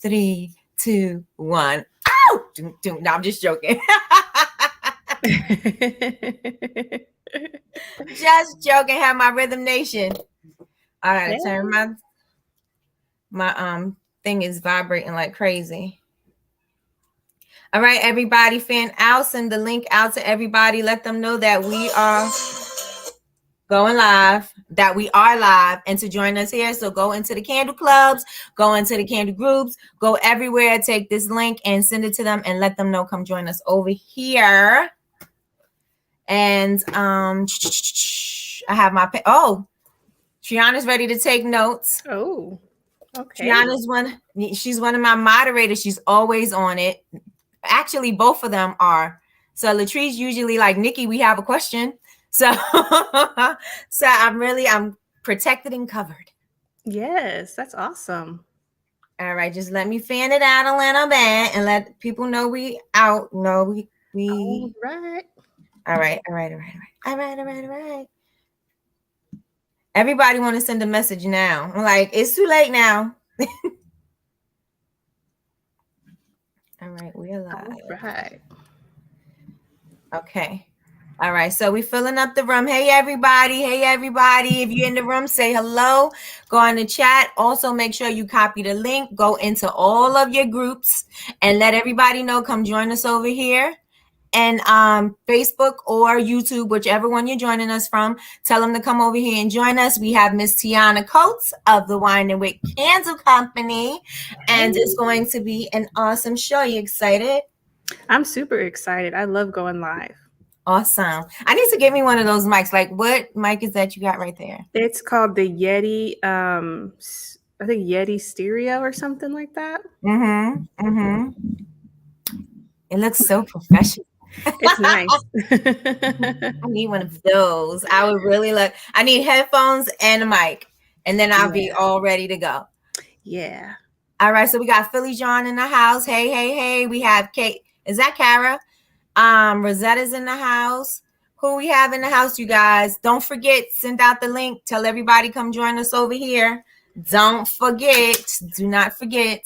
3, 2, 1. Ow! No, I'm just joking. Just joking. Have my Rhythm Nation. All right, Yeah. turn my thing is vibrating like crazy. All right, everybody, fan out. Send the link out to everybody. Let them know that we are going live, that we are live, and to join us here. So go into the candle clubs, go into the candle groups, go everywhere, take this link and send it to them and let them know, come join us over here. And I have my Tiana's ready to take notes. Oh, okay. Tiana's she's one of my moderators. She's always on it. Actually, both of them are. So Latrice usually like, Nikki, we have a question. So I'm protected and covered. Yes, that's awesome. All right, just let me fan it out a little bit and let people know we out. No, we All right. all right. Everybody want to send a message now. I'm like, it's too late now. All right, we're live. All right. Okay. All right, so we're filling up the room. Hey, everybody. If you're in the room, say hello. Go on the chat. Also, make sure you copy the link. Go into all of your groups and let everybody know. Come join us over here. And Facebook or YouTube, whichever one you're joining us from, tell them to come over here and join us. We have Miss Tiana Coates of the Wine and Wick Candle Company, and it's going to be an awesome show. You excited? I'm super excited. I love going live. Awesome. I need to get me one of those mics. Like, what mic is that you got right there? It's called the Yeti, I think Yeti Stereo or something like that. It looks so professional. It's nice. I need one of those. I would really like. I need headphones and a mic, and then I'll be all ready to go. Yeah. All right. So we got Philly John in the house. Hey. We have Kate. Is that Kara? Rosetta's in the house. Who we have in the house, you guys? Don't forget, send out the link. Tell everybody come join us over here. Don't forget. Do not forget.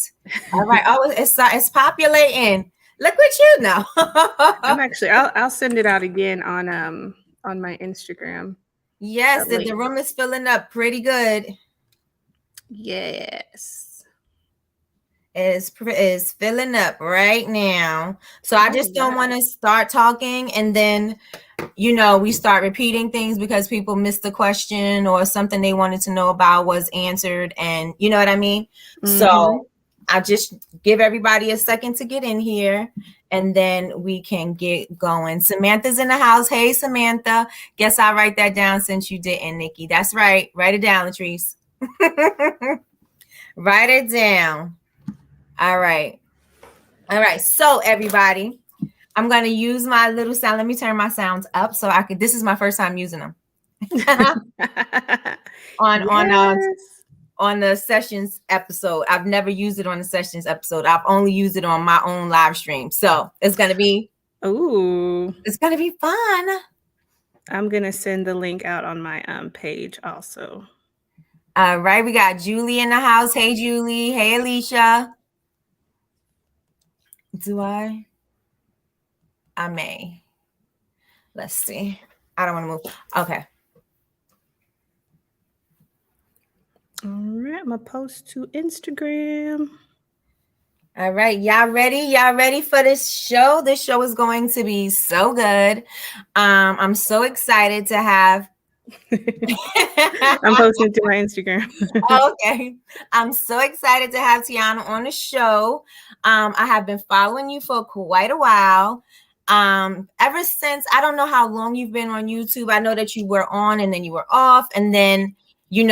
All right. Oh, it's populating. Look what you know. I'm actually. I'll send it out again on my Instagram. Yes, the room is filling up pretty good. Yes, is filling up right now. So I just don't want to start talking and then we start repeating things because people missed the question or something they wanted to know about was answered, and you know what I mean. So I'll just give everybody a second to get in here and then we can get going. Samantha's in the house. Hey, Samantha. Guess I'll write that down since you didn't, Nikki. That's right. Write it down, Latrice. Write it down. All right. So everybody, I'm going to use my little sound. Let me turn my sounds up so I could. This is my first time using them on the sessions episode. I've never used it on the sessions episode. I've only used it on my own live stream. So it's going to be it's going to be fun. I'm going to send the link out on my page also. All right. We got Julie in the house. Hey, Julie. Hey, Alicia. I may. Let's see. I don't want to move. Okay. All right. I'm going to post to Instagram. All right. Y'all ready? Y'all ready for this show? This show is going to be so good. I'm so excited to have. I'm posting to my Instagram. Okay. I'm so excited to have Tiana on the show. I have been following you for quite a while. Ever since, I don't know how long you've been on YouTube. I know that you were on and then you were off, and then you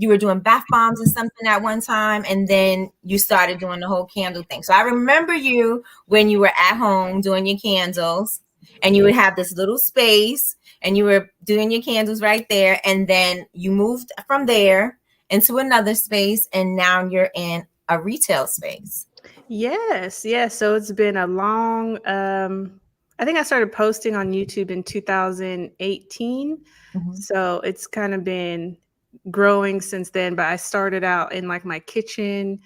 were doing bath bombs or something at one time, and then you started doing the whole candle thing. So I remember you when you were at home doing your candles, and you would have this little space, and you were doing your candles right there, and then you moved from there into another space, and now you're in a retail space. Yes. So it's been a long. I think I started posting on YouTube in 2018. So it's kind of been growing since then, but I started out in like my kitchen,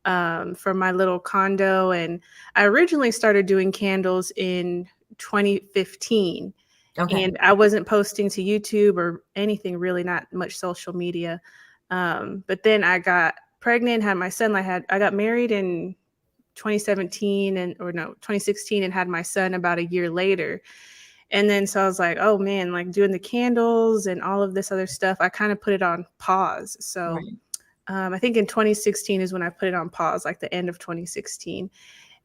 for my little condo. And I originally started doing candles in 2015. Okay. And I wasn't posting to YouTube or anything, really, not much social media. But then I got pregnant, had my son. I got married in 2017 or no, 2016, and had my son about a year later. And then so I was like, oh man, like doing the candles and all of this other stuff, I kind of put it on pause. So Right. I think in 2016 is when I put it on pause, like the end of 2016.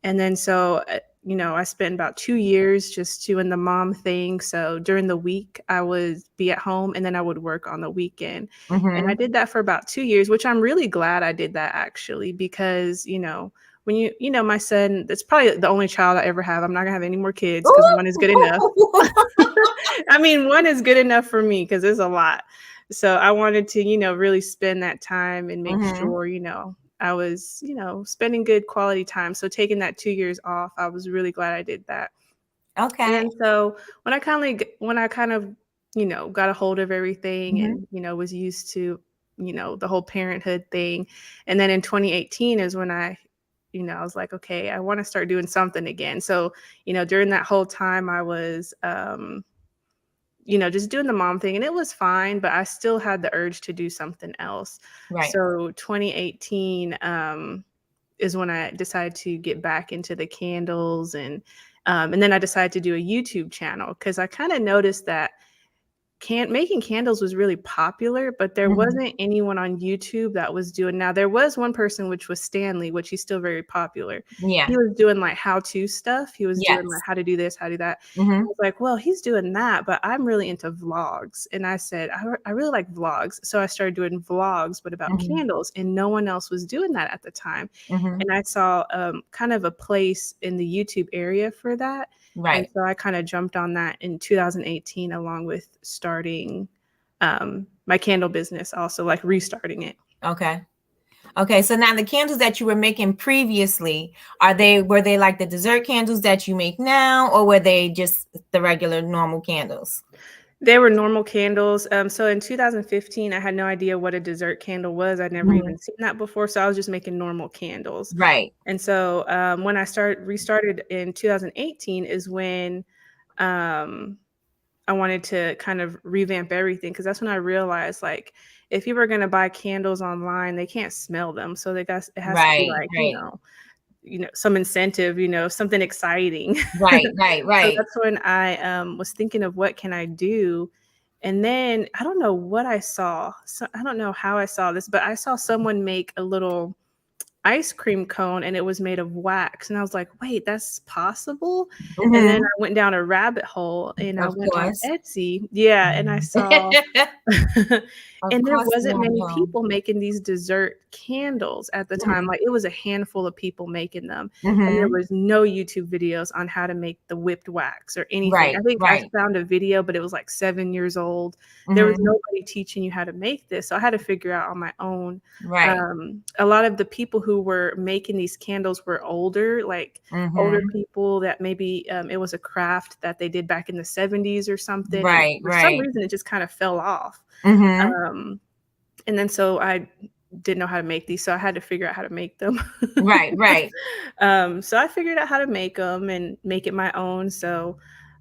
And then so, I spent about 2 years just doing the mom thing. So during the week, I would be at home and then I would work on the weekend. And I Mm-hmm. did that for about 2 years, which I'm really glad I did that actually, because, when my son, that's probably the only child I ever have. I'm not gonna have any more kids because one is good enough. Ooh. I mean, one is good enough for me because it's a lot. So I wanted to, really spend that time and make Mm-hmm. sure, I was, spending good quality time. So taking that 2 years off, I was really glad I did that. And Okay. then so when I kind of, got a hold of everything Mm-hmm. and, was used to, the whole parenthood thing. And then in 2018 is when I was like, okay, I want to start doing something again. So, during that whole time I was just doing the mom thing, and it was fine, but I still had the urge to do something else. Right. So 2018 is when I decided to get back into the candles, and then I decided to do a YouTube channel because I kind of noticed that making candles was really popular, but there Mm-hmm. wasn't anyone on YouTube that was doing. Now there was one person, which was Stanley, which he's still very popular. Yeah. He was doing like how-to stuff. He was doing like Yes. how to do this, how to do that. I Mm-hmm. was like, well, he's doing that, but I'm really into vlogs. And I said, I really like vlogs. So I started doing vlogs, but about Mm-hmm. candles, and no one else was doing that at the time. Mm-hmm. And I saw kind of a place in the YouTube area for that. And Right. so I kind of jumped on that in 2018, along with starting my candle business, also like restarting it. Okay. Okay. So now the candles that you were making previously, were they like the dessert candles that you make now, or were they just the regular normal candles? They were normal candles. So in 2015, I had no idea what a dessert candle was. I'd never Mm-hmm. even seen that before. So I was just making normal candles. Right. And so when I restarted in 2018 is when um, I wanted to kind of revamp everything, because that's when I realized, like, if you were going to buy candles online, they can't smell them. So it has to be Right. like, Right. some incentive, something exciting. Right. Right. So Right. that's when I was thinking of what can I do. And then I don't know what I saw. So I don't know how I saw this, but I saw someone make a little ice cream cone and it was made of wax. And I was like, wait, that's possible? And then Mm-hmm. I went down a rabbit hole and I Of went on course. Etsy. Yeah. And I saw, Of and there course, wasn't many Bianca. people making these dessert candles at the time. Mhm. Like, it was a handful of people making them. And there Mhm. was no YouTube videos on how to make the whipped wax or anything. I Right, think I right. found a video, but it was like 7 years old. There was Mhm. nobody teaching you how to make this. So I had to figure out on my own. Right. A lot of the people who were making these candles were older, like older Mhm. people that maybe it was a craft that they did back in the 70s or something. And Right, for some right. reason, it just kind of fell off. Mhm. Um, and then so I didn't know how to make these, so I had to figure out how to make them. Right, right. So I figured out how to make them and make it my own. So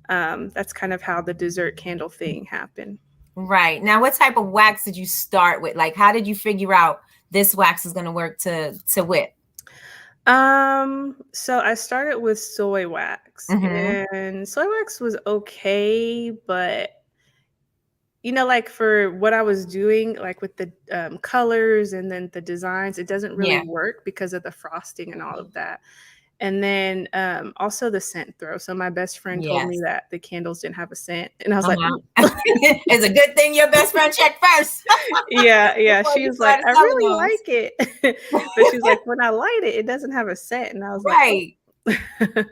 that's kind of how the dessert candle thing happened. Right. Now, what type of wax did you start with? Like, how did you figure out this wax is going to work to whip? So I started with soy wax, Mhm. and soy wax was okay, but like for what I was doing, like with the colors and then the designs, it doesn't really Yeah. work because of the frosting and all of that. And then also the scent throw. So my best friend told me Yes. that the candles didn't have a scent, and I was like, Uh-huh. "Ooh." It's a good thing your best friend checked first Yeah, yeah. before She you was like, started I selling really those. like it. But she's like, when I light it, it doesn't have a scent. And I was like, oh. Right.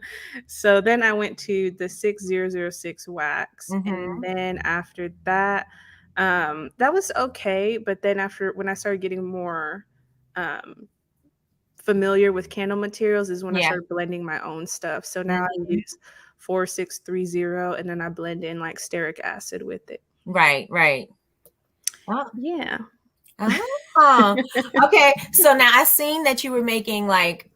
So then I went to the 6006 wax. And Mhm. then after that, that was okay. But then after, when I started getting more um, familiar with candle materials, is when I Yeah. started blending my own stuff. So now I Mhm. use 4630, and then I blend in like stearic acid with it. Right, right. Oh, Yeah. Oh, okay. So now I seen that you were making like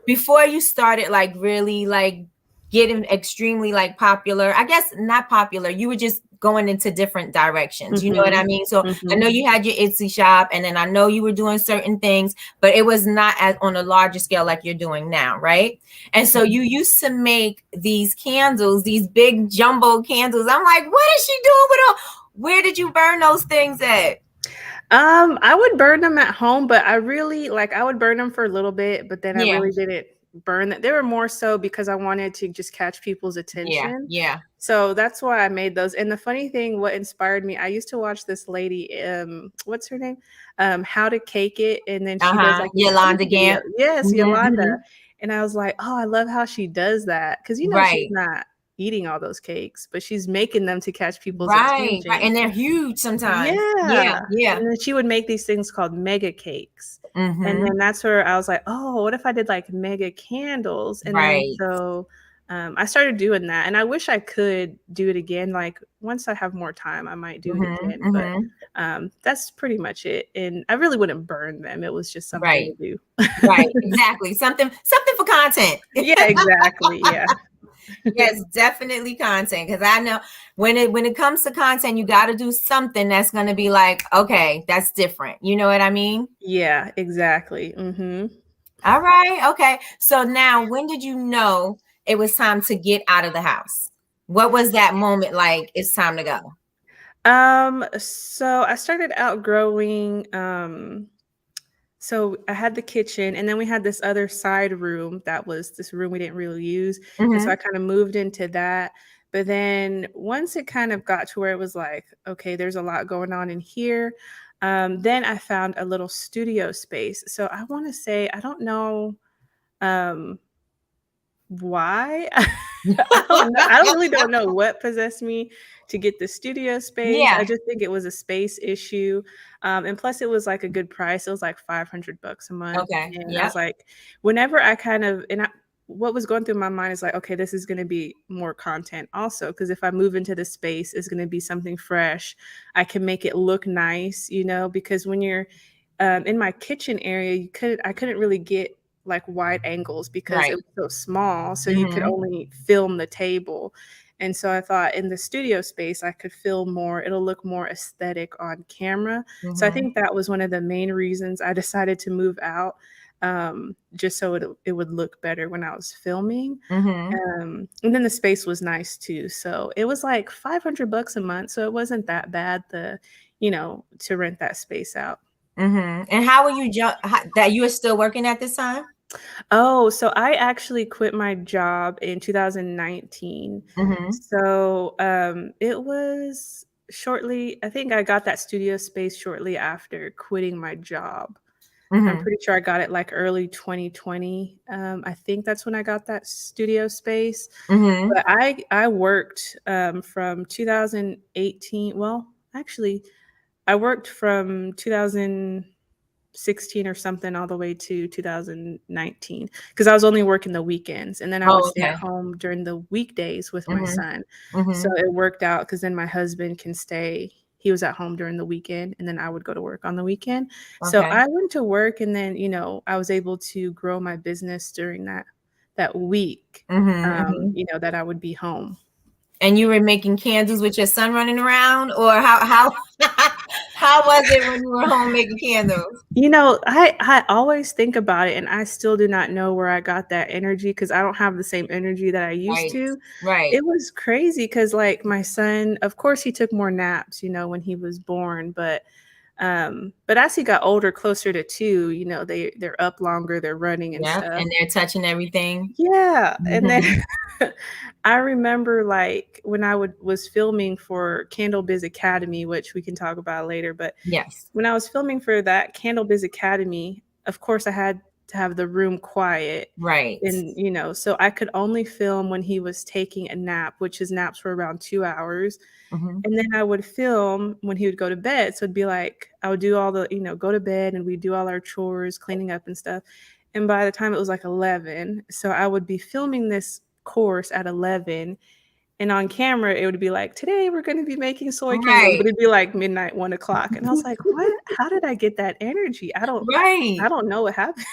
before you started like really like getting extremely like popular. I guess not popular. You were just going into different directions. You know what Mm-hmm. I mean? So I Mm-hmm. know you had your Etsy shop, and then I know you were doing certain things, but it was not as on a larger scale like you're doing now, right? And so you used to make these candles, these big jumbo candles. I'm like, what is she doing with all? Where did you burn those things at? I would burn them at home, but I really like I would burn them for a little bit, but then I Yeah. really didn't burn them. They were more so because I wanted to just catch people's Yeah, attention. yeah. So that's why I made those. And the funny thing, what inspired me, I used to watch this lady, what's her name? How to Cake It, and then she does Uh-huh. like these cake Yolanda videos. Gant. Yes, Mhm, Yolanda. mhm. And I was like, oh, I love how she does that because she's Right. not eating all those cakes, but she's making them to catch people's Right, right, attention. and they're huge sometimes. Yeah, Yeah, yeah. and then she would make these things called mega cakes, and Mhm. then that's where I was like, "Oh, what if I did, like, mega candles?" And then Right. so, I started doing that, and I wish I could do it again, like, once I have more time, I might do it Mhm, again, but, mhm. that's pretty much it, and I really wouldn't burn them, it was just something to Right, do. right, exactly. Something for content. Yeah, exactly, yeah. Yes, definitely content. Because I know when it comes to content, you gotta do something that's gonna be like, "Okay, that's different." You know what I mean? Yeah, exactly, mhm. All right, okay. So now when did you know it was time to get out of the house? What was that moment like, "It's time to go"? So I started outgrowing, so I had the kitchen, and then we had this other side room that was this room we didn't really use, and so I Mhm, kinda moved into that, but then once it kind of got to where it was like, "Okay, there's a lot going on in here," then I found a little studio space. So I wanna say I don't know, um, why? I don't really don't know what possessed me to get the studio space. I Yeah. just think it was a space issue, and plus it was, like, a good price. It was, like, 500 bucks a month, Okay. and I was Yep. like, whenever I kind of and I what was going through my mind is like, "Okay, this is gonna be more content also, because if I move into the space, it's gonna be something fresh. I can make it look nice," because when you're, in my kitchen area, I couldn't really get like wide angles because it Right. was so small, so you could Mhm. only film the table. And so I thought in the studio space I could film more, it'll look more aesthetic on camera. So I Mhm. think that was one of the main reasons I decided to move out, just so it would look better when I was filming. Mhm. And then the space was nice too. So it was like 500 bucks a month, so it wasn't that bad to rent that space out. Mhm. And how were you that you were still working at this time? Oh, so I actually quit my job in 2019. Mhm. So, it was shortly I think I got that studio space shortly after quitting my job. I'm Mhm. pretty sure I got it, like, early 2020. I think that's when I got that studio space, Mhm. but I worked, from 2018 well, actually, I worked from 2016 or something all the way to 2019 because I was only working the weekends, and then I would Oh, stay at okay. home during the weekdays with my Mhm. son. So Mhm. it worked out because then my husband can stay he was at home during the weekend, and then I would go to work on the weekend. So Okay. I went to work, and then, I was able to grow my business during that week, Mhm. Mhm. that I would be home. And you were making candles with your son running around, or how how was it when you were home making candles? I always think about it, and I still do not know where I got that energy because I don't have the same energy that I used Right. to. Right. It was crazy because, like, my son, of course, he took more naps, when he was born, but as he got older, closer to 2, they're up longer, they're running and Yep. stuff. And they're touching everything. Yeah, and then Mhm. I remember, like, when I was filming for Candle Biz Academy, which we can talk about later, but Yes. when I was filming for that Candle Biz Academy, of course, I had to have the room quiet Right. and, so I could only film when he was taking a nap, which his naps were around 2 hours, Mhm. and then I would film when he would go to bed, so it'd be like, I would do all the go to bed, and we'd do all our chores, cleaning up and stuff, and by the time it was, like, 11, so I would be filming this course at 11, And on camera, it would be like, today we're going to be making soy candles, Right. but it'd be like midnight, 1 o'clock. And I was like, what? How did I get that energy? I Right. don't know what happened.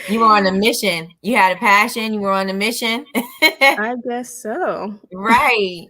You were on a mission. You had a passion. You were on a mission. I guess so. Right.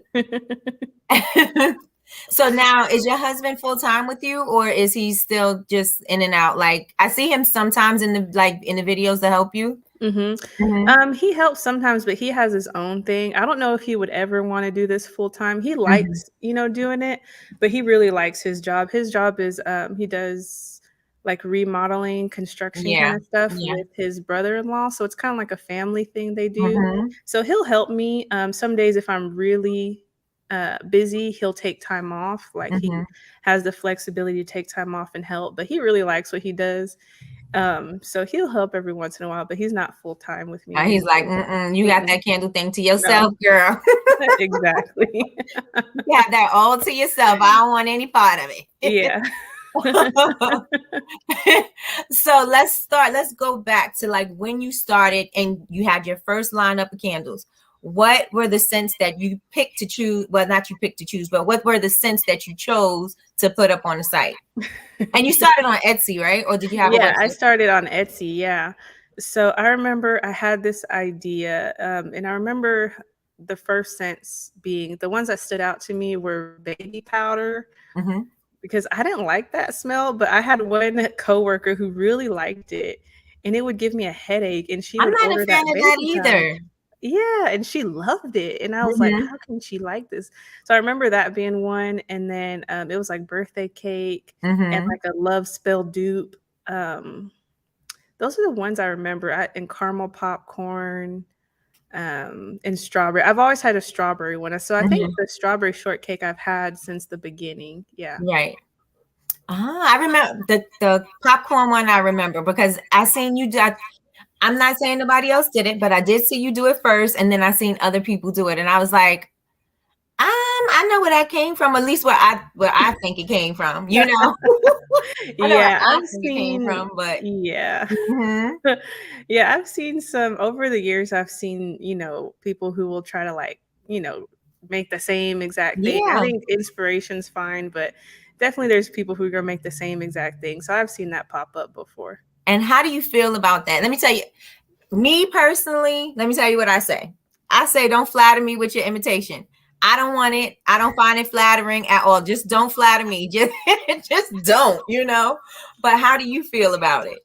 So now is your husband full time with you, or is he still just in and out? Like I see him sometimes in the videos to help you. He helps sometimes, but he has his own thing. I don't know if he would ever want to do this full time. He likes, doing it, but he really likes his job. His job is he does like remodeling, construction kind Yeah. of stuff Yeah. with his brother-in-law. So it's kind of like a family thing they do. Mm-hmm. So he'll help me. Some days if I'm really busy, he'll take time off. Like he has the flexibility to take time off and help, but he really likes what he does. So he'll help every once in a while, but he's not full time with me or He's like, anything. you got that candle thing to yourself, No, girl. exactly. You have that all to yourself. I don't want any part of it. Yeah. So let's go back to like when you started and you had your first lineup of candles. What were the scents that you picked to choose? Well, not you picked to choose, but what were the scents that you chose to put up on the site? And you started on Etsy, right? Or did you have a Yeah, I website? started on Etsy. Yeah. So I remember I had this idea, and I remember the first scents being the ones that stood out to me were baby powder because I didn't like that smell, but I had one coworker who really liked it, and it would give me a headache, and she I'm would not a order fan that of that baby powder. either. Yeah, and she loved it, and I was like, "How can she like this?" So I remember that being one, and then it was like birthday cake and like a love spell dupe. Those are the ones I remember. And caramel popcorn, and strawberry. I've always had a strawberry one, so I think the strawberry shortcake I've had since the beginning. Yeah. Right. I remember the popcorn one. I remember because I seen you do. I'm not saying nobody else did it, but I did see you do it first, and then I seen other people do it, and I was like, I know where that came from. At least where I think it came from. You know, I know where Yeah, I I've think it came seen. from, but Yeah. Yeah, I've seen some over the years. I've seen, people who will try to like, make the same exact thing. I yeah. think inspiration's fine, but definitely there's people who are gonna make the same exact thing. So I've seen that pop up before. And how do you feel about that? Let me tell you, me personally, let me tell you what I say. I say, don't flatter me with your imitation. I don't want it. I don't find it flattering at all. Just don't flatter me. Just don't, But how do you feel about it?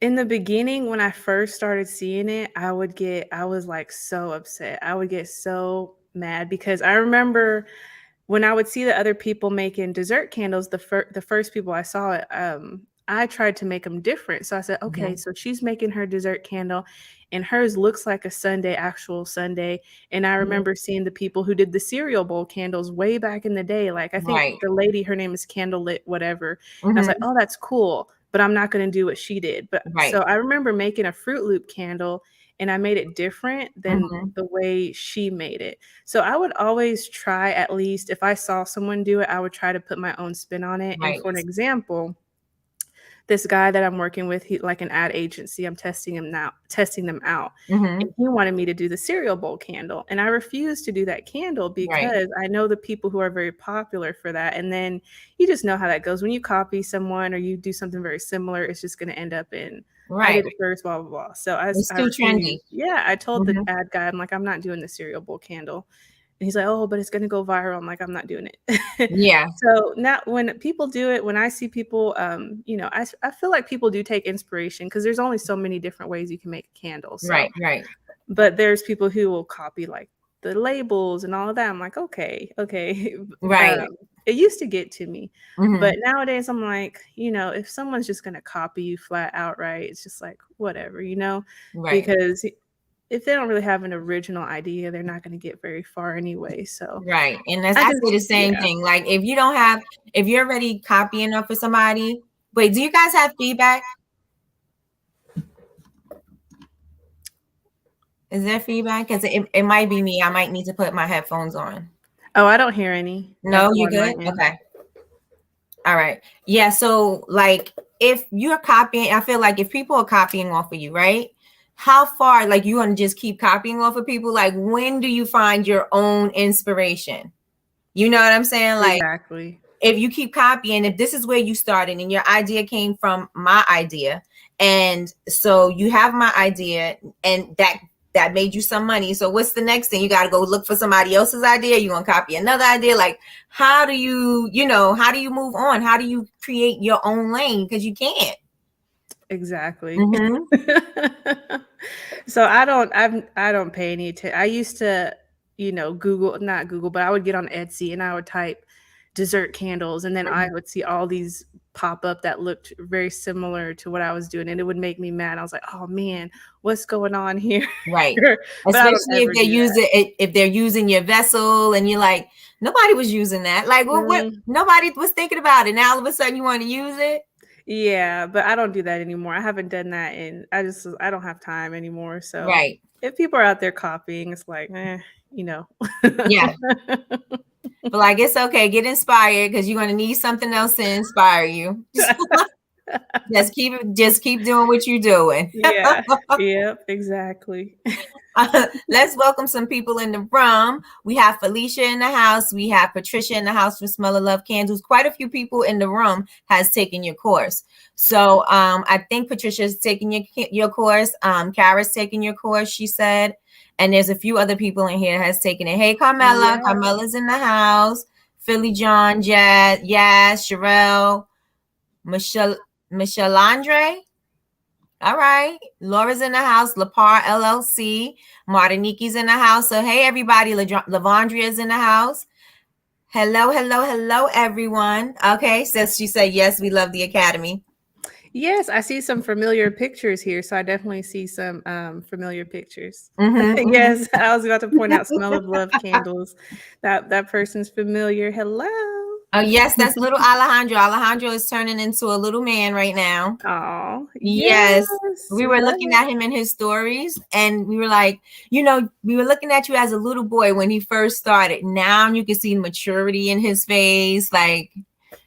In the beginning, when I first started seeing it, I was like so upset. I would get so mad because I remember when I would see the other people making dessert candles, the first people I saw it, I tried to make them different. So I said, okay, so she's making her dessert candle and hers looks like a sundae, actual sundae. And I remember seeing the people who did the cereal bowl candles way back in the day. Like I think Right. the lady, her name is Candlelit, whatever. And I was like, Mm-hmm. oh, that's cool, but I'm not going to do what she did. But Right. so I remember making a Fruit Loop candle and I made it different than the way she made it. So I would always try, at least if I saw someone do it, I would try to put my own spin on it. And Right. for an example, this guy that I'm working with, he like an ad agency, I'm testing them out. And he wanted me to do the cereal bowl candle. And I refused to do that candle Right. because I know the people who are very popular for that. And then you just know how that goes. When you copy someone or you do something very similar, it's just going to end up in, I Right. did it first, blah, blah, blah. So It's I too refused. trendy. Yeah, I told the ad guy, I'm like, I'm not doing the cereal bowl candle. And he's like, oh, but it's going to go viral. I'm like, I'm not doing it. Yeah. So now when people do it, when I see people, I feel like people do take inspiration because there's only so many different ways you can make a candle. So, Right. Right. but there's people who will copy like the labels and all of that. I'm like, okay. Right. It used to get to me, but nowadays I'm like, if someone's just going to copy you flat outright, it's just like, whatever, Right. because if they don't really have an original idea, they're not going to get very far anyway. So Right. And I say the same thing. Like if you're already copying up for somebody, wait, do you guys have feedback? Is there feedback? Because it might be me. I might need to put my headphones on. Oh, I don't hear any. No, you good? Okay. All right. Yeah. So like if you're copying, I feel like if people are copying off of you, right? how far, like, you want to just keep copying off of people? Like, when do you find your own inspiration? You know what I'm saying? Like, Exactly. if you keep copying, if this is where you started and your idea came from my idea, and so you have my idea, and that made you some money. So what's the next thing? You got to go look for somebody else's idea. You're going to copy another idea. Like, how do you, how do you move on? How do you create your own lane? Because you can't. Exactly. Mm-hmm. So I don't pay any attention. I used to, Google, not Google, but I would get on Etsy and I would type dessert candles, and then I would see all these pop up that looked very similar to what I was doing, and it would make me mad. I was like, "Oh man, what's going on here?" Right. But I don't Especially if ever they're do that. using if they're using your vessel, and you're like, nobody was using that. Like, what Mm, nobody was thinking about it. Now all of a sudden you want to use it. yeah, but I don't do that anymore. I haven't done that, and I don't have time anymore. So Right. if people are out there copying, it's like, you know. Yeah. But like, it's okay. Get inspired, because you're gonna need something else to inspire you. Just keep doing what you're doing. Yeah. Yep. Exactly. Let's welcome some people in the room. We have Felicia in the house. We have Patricia in the house from Smell of Love Candles. Quite a few people in the room has taken your course. So I think Patricia's taking your course. Kara's taking your course, she said. And there's a few other people in here that has taken it. Hey, Carmela. Yeah. Carmela's in the house. Philly John, Jazz, Yas, Sherelle, Michelle Andre. All right. Laura's in the house. Lapar LLC. Martinique's in the house. So, hey, everybody. Lavondria's in the house. Hello, hello, hello, everyone. Okay. So she said, yes, we love the Academy. Yes, I see some familiar pictures here, so I definitely see some familiar pictures. Mm-hmm, Yes, I was about to point out Smell of Love candles. That person's familiar. Hello. Oh, yes, that's little Alejandro. Alejandro is turning into a little man right now. Oh, Yes. yes, We we were love looking it. at him in his stories, and we were like, we were looking at you as a little boy when he first started. Now you can see maturity in his face. Like,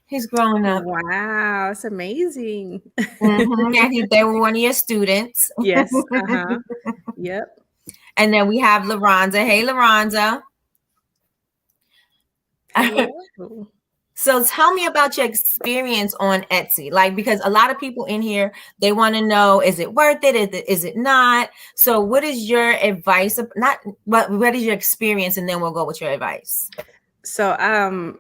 he's growing up. Wow, it's amazing. And they were one of your students. Yes. Uh-huh. Yep. And then we have LaRonza. Hey, LaRonza. Hello. So tell me about your experience on Etsy. Like, because a lot of people in here, they want to know, is it worth it? Is it not? So what is your advice? Not what is your experience? And then we'll go with your advice. So,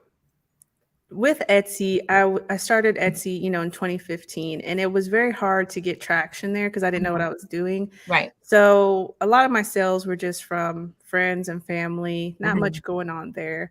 with Etsy, I started Etsy, in 2015, and it was very hard to get traction there because I didn't know what I was doing. Right. So a lot of my sales were just from friends and family, not much going on there.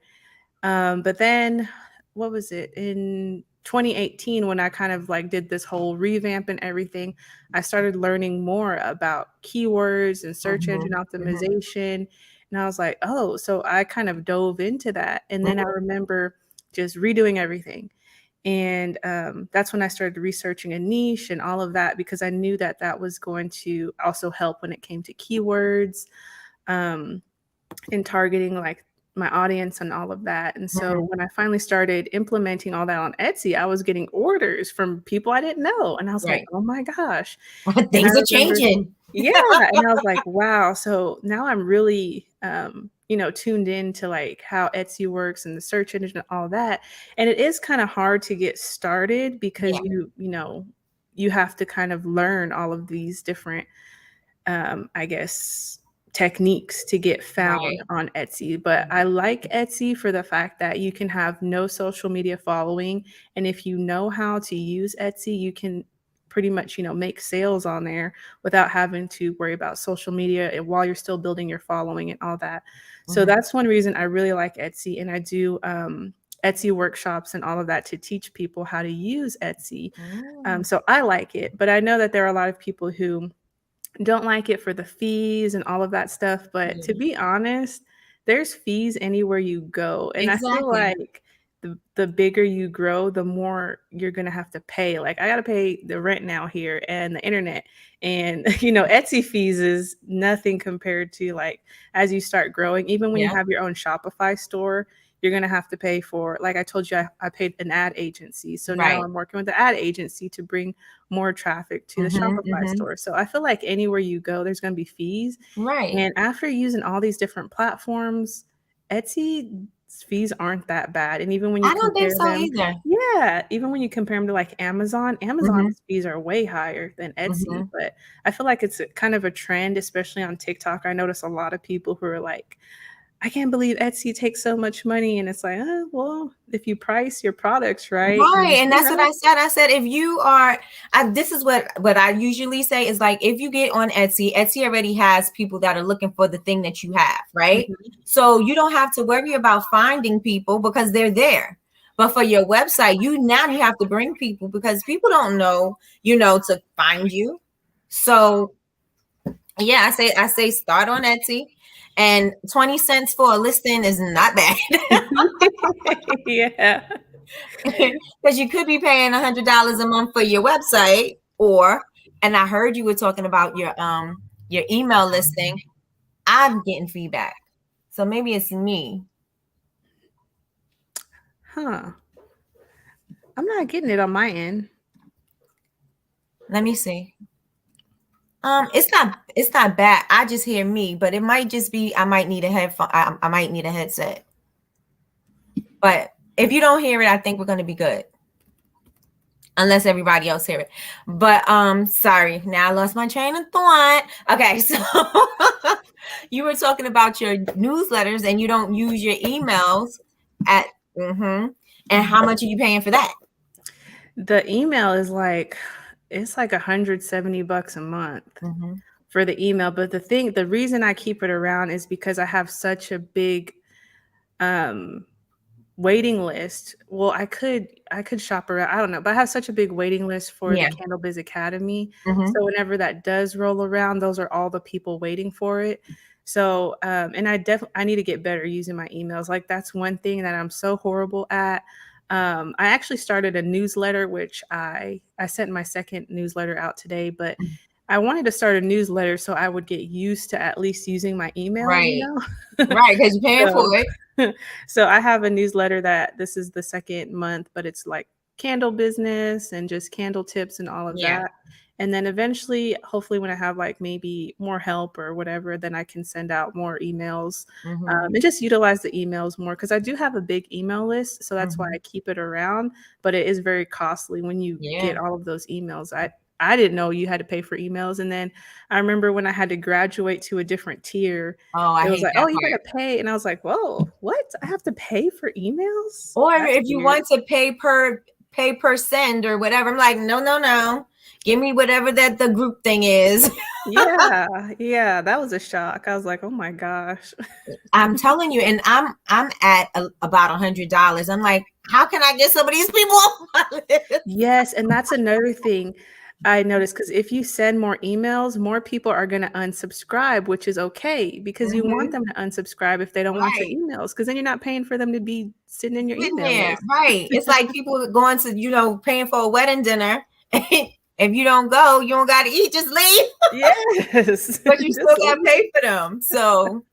But then, what was it, in 2018, when I kind of like did this whole revamp and everything, I started learning more about keywords and search engine optimization. And I was like, oh, so I kind of dove into that. And then I remember just redoing everything. And that's when I started researching a niche and all of that, because I knew that that was going to also help when it came to keywords, and targeting like my audience and all of that. And so when I finally started implementing all that on Etsy, I was getting orders from people I didn't know. And I was like, Right. oh my gosh. And I Things are remember, changing. yeah. And I was like, wow. So now I'm really, tuned into like how Etsy works and the search engine and all that. And it is kind of hard to get started because Yeah. you have to kind of learn all of these different, I guess, techniques to get found Right. on Etsy. But I like Etsy for the fact that you can have no social media following. And if you know how to use Etsy, you can pretty much, make sales on there without having to worry about social media and while you're still building your following and all that. So that's one reason I really like Etsy. And I do Etsy workshops and all of that to teach people how to use Etsy. So I like it. But I know that there are a lot of people who don't like it for the fees and all of that stuff. But to be honest, there's fees anywhere you go. And I feel Exactly. like the bigger you grow, the more you're going to have to pay. Like I got to pay the rent now here and the internet. And, Etsy fees is nothing compared to like as you start growing, even when you Yeah. have your own Shopify store, you're going to have to pay for, like I told you, I paid an ad agency. So now Right. I'm working with the ad agency to bring more traffic to the Mm-hmm, Shopify mm-hmm. store. So I feel like anywhere you go, there's going to be fees. Right. And after using all these different platforms, Etsy fees aren't that bad. And even when you I don't think compare so them, either. yeah, even when you compare them to like Amazon, Mm-hmm, Amazon's fees are way higher than Etsy. mm-hmm. But I feel like it's kind of a trend, especially on TikTok. I notice a lot of people who are like, I can't believe Etsy takes so much money. And it's like, well, if you price your products right, Right, and and that's what I said. I said if you are, this is what I usually say is like if you get on Etsy, Etsy already has people that are looking for the thing that you have, right? Mhm. So you don't have to worry about finding people because they're there. But for your website, you have to bring people because people don't know, to find you. So yeah, I say start on Etsy, and 20 cents for a listing is not bad. Yeah. Because you could be paying $100 a month for your website, and I heard you were talking about your email listing. I'm getting feedback, so maybe it's me. Huh. I'm not getting it on my end. Let me see. It's not bad. I just hear me, but it might just be I might need a headphone. I might need a headset. But if you don't hear it, I think we're gonna be good. Unless everybody else hear it. But sorry, now I lost my train of thought. Okay, so you were talking about your newsletters and you don't use your emails at and how much are you paying for that? The email is like, it's like $170 a month Mm-hmm. for the email. But the reason I keep it around is because I have such a big um waiting list. Well, I could shop around. I don't know, but I have such a big waiting list for the Yeah. Candle Biz Academy. Mm-hmm. So whenever that does roll around, those are all the people waiting for it. So and I need to get better using my emails. Like that's one thing that I'm so horrible at. I actually started a newsletter, which I sent my second newsletter out today, but I wanted to start a newsletter so I would get used to at least using my email, Right. Right, because you're paying for So it. so I have a newsletter that this is the second month, but it's like candle business and just candle tips and all of Yeah. that. And then eventually, hopefully, when I have like maybe more help or whatever, then I can send out more emails Mm-hmm. and just utilize the emails more because I do have a big email list. So that's why Mm-hmm. I keep it around. But it is very costly when you get Yeah. all of those emails. I didn't know you had to pay for emails. And then I remember when I had to graduate to a different tier, Oh, I it was hate like, that "Oh, you part. gotta pay," and I was like, "Whoa, what? I have to pay for emails? Or That's if you weird." want to pay per send or whatever, I'm like, no, no, no. Give me whatever that the group thing is. Yeah, yeah, that was a shock. I was like, "Oh my gosh." I'm telling you, and I'm at about $100. I'm like, how can I get some of these people off my list? Yes, and that's another thing I noticed because if you send more emails, more people are gonna unsubscribe, which is okay because you want Hmm. them to unsubscribe if they don't want your Right, emails, because then you're not paying for them to be sitting in your sitting email there, list. right. It's like people going to paying for a wedding dinner. If you don't go, you don't got to eat. Just leave, Yes, but you still just got to leave. pay for them. So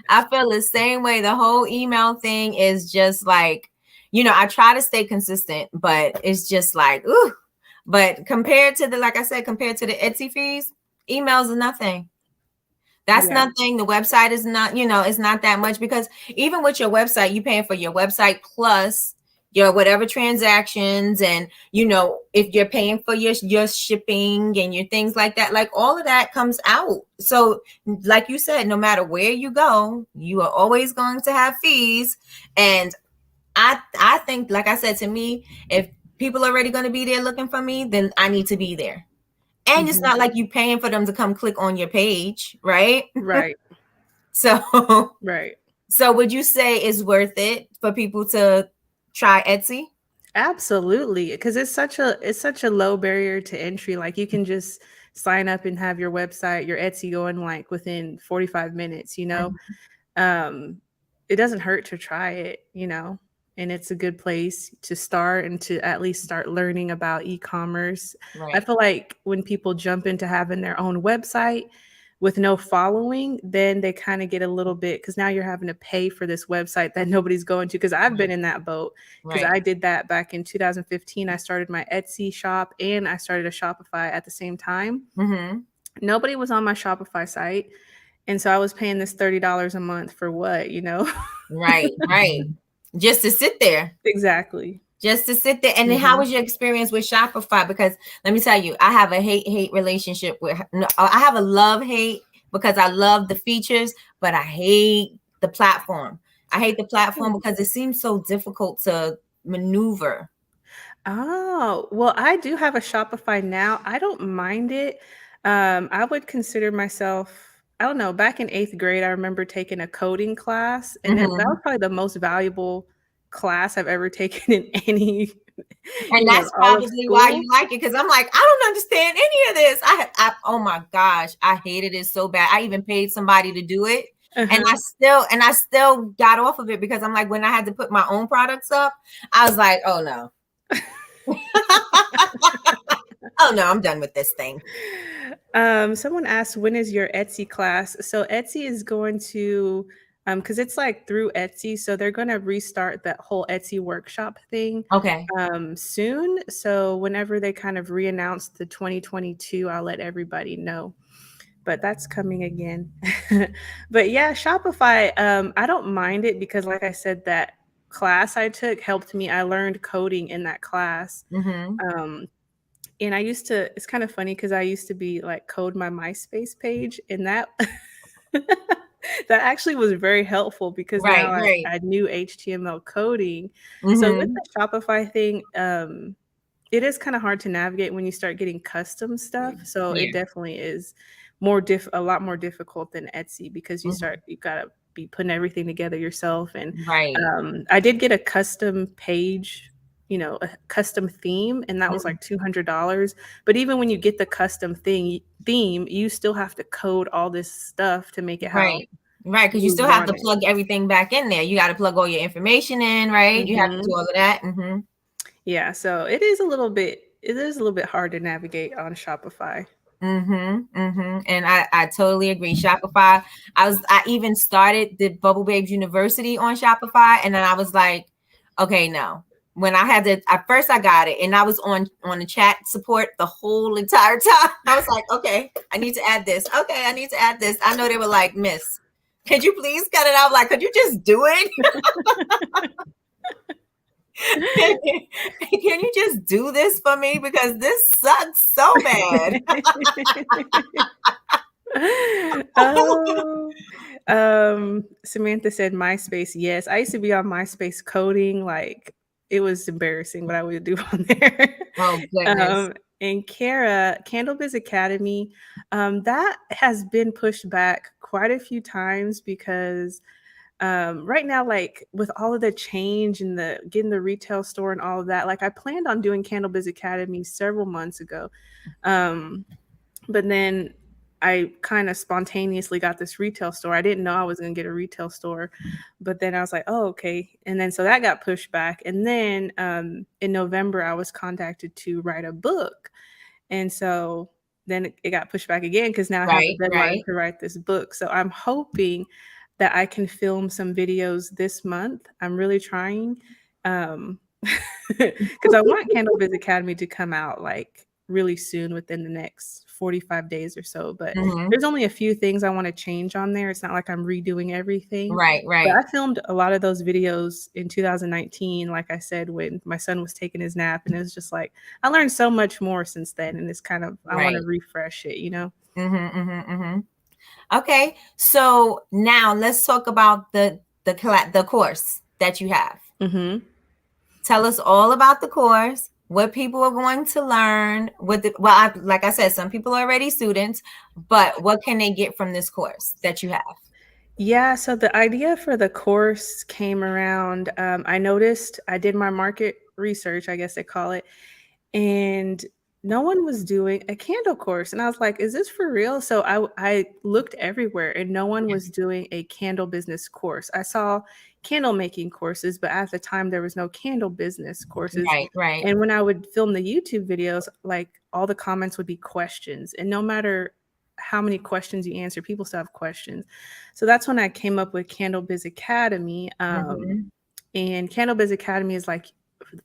I feel the same way. The whole email thing is just like, I try to stay consistent, but it's just like, ooh. But compared to like I said, compared to the Etsy fees, emails are nothing. That's Yeah, nothing. The website is not, it's not that much because even with your website, you paying for your website plus your whatever transactions and if you're paying for your shipping and your things like that, like all of that comes out. So like you said, no matter where you go, you are always going to have fees. And I think, like I said, to me, if people are already going to be there looking for me, then I need to be there. And it's mhm, not like you paying for them to come click on your page, right? right, So, right. so would you say it's worth it for people to try Etsy? Absolutely, because it's such a low barrier to entry. Like you can just sign up and have your website, your Etsy going like within 45 minutes. Mhm. Um, it doesn't hurt to try it, and it's a good place to start and to at least start learning about e-commerce. I Right. feel like when people jump into having their own website, with no following, then they kind of get a little bit, because now you're having to pay for this website that nobody's going to. Because I've been Right. in that boat, because Right. I did that back in 2015. I started my Etsy shop and I started a Shopify at the same time. Mm-hmm. Nobody was on my Shopify site. And so I was paying this $30 a month for what, you know? Right. Right. Just to sit there. Exactly. Just to sit there. And then how Hmm. was your experience with Shopify? Because let me tell you, I have a hate relationship with, no, I have a love hate, because I love the features, but I hate the platform. I hate the platform because it seems so difficult to maneuver. Oh, well, I do have a Shopify now. I don't mind it. I would consider myself, I don't know, back in eighth grade, I remember taking a coding class, and that was Mm-hmm. probably the most valuable class I've ever taken in any, And that's all of probably why school. you like it. Because I'm like, I don't understand any of this. Oh my gosh, I hated it so bad. I even paid somebody to do it, and Uh-huh. I still got off of it, because I'm like, when I had to put my own products up, I was like, oh no, oh no, I'm done with this thing. Someone asked, when is your Etsy class? So Etsy is going to, because it's like through Etsy, so they're going to restart that whole Etsy workshop thing Okay. soon. So whenever they kind of re-announce the 2022, I'll let everybody know. But that's coming again. But yeah, Shopify, I don't mind it because, like I said, that class I took helped me. I learned coding in that class. Mm-hmm. Um, and I used to, it's kind of funny because I used to be like code my MySpace page, and that that actually was very helpful because now Right. Right. I knew HTML coding. So with Mm-hmm. the Shopify thing, it is kind of hard to navigate when you start getting custom stuff. So it Yeah. definitely is a lot more difficult than Etsy, because Mm-hmm. you gotta be putting everything together yourself. And Right. I did get a custom page, a custom theme, and that was Mhm. like $200. But even when you get the custom theme, you still have to code all this stuff to make it how Right. Right. Because you you still have want to it. plug everything back in there. You got to plug all your information in, right? You have to do Hmm. all of that. Mm-hmm. Yeah, so it is a little bit hard to navigate on Shopify. Mm-hmm. Mm-hmm. And I totally agree. Shopify. I even started the Bubble Babes University on Shopify, and then I was like, okay, no. When I had to, at first I got it, and I was on the chat support the whole entire time. I was like, okay, I need to add this. Okay, I need to add this. I know they were like, Miss, could you please cut it out? Like, could you just do it? Can you just do this for me? Because this sucks so bad. Oh, Samantha said MySpace. Yes, I used to be on MySpace coding. Like, it was embarrassing what I would do on there. Oh goodness. And Kara, Candlebiz Academy, that has been pushed back quite a few times because right now, like with all of the change and the getting the retail store and all of that, like I planned on doing Candlebiz Academy several months ago. Um, but then I kind of spontaneously got this retail store. I didn't know I was going to get a retail store, but then I was like, oh, okay. And then so that got pushed back. And then in November, I was contacted to write a book. And so then it got pushed back again because now I have a Right, deadline right. to write this book. So I'm hoping that I can film some videos this month. I'm really trying. Um, because I want Candlebiz Academy to come out like really soon within the next 45 days or so. But Mm-hmm. there's only a few things I want to change on there. It's not like I'm redoing everything. Right, But right, I filmed a lot of those videos in 2019, like I said, when my son was taking his nap. And it was just like, I learned so much more since then. And it's kind of, I want to right. refresh it, you know? Mm-hmm, mm-hmm, mm-hmm. Okay, so now let's talk about the course that you have. Hmm. Tell us all about the course, what people are going to learn. Like I said, some people are already students, but what can they get from this course that you have? Yeah, so the idea for the course came around. I noticed I did my market research, I guess they call it, and no one was doing a candle course. And I was like, is this for real? So I looked everywhere and no one was doing a candle business course. I saw candle making courses, but at the time there was no candle business courses. Right, right. And when I would film the YouTube videos, like all the comments would be questions. And no matter how many questions you answer. People still have questions. So that's when I came up with Candle Biz Academy. Mm-hmm. And Candle Biz Academy is like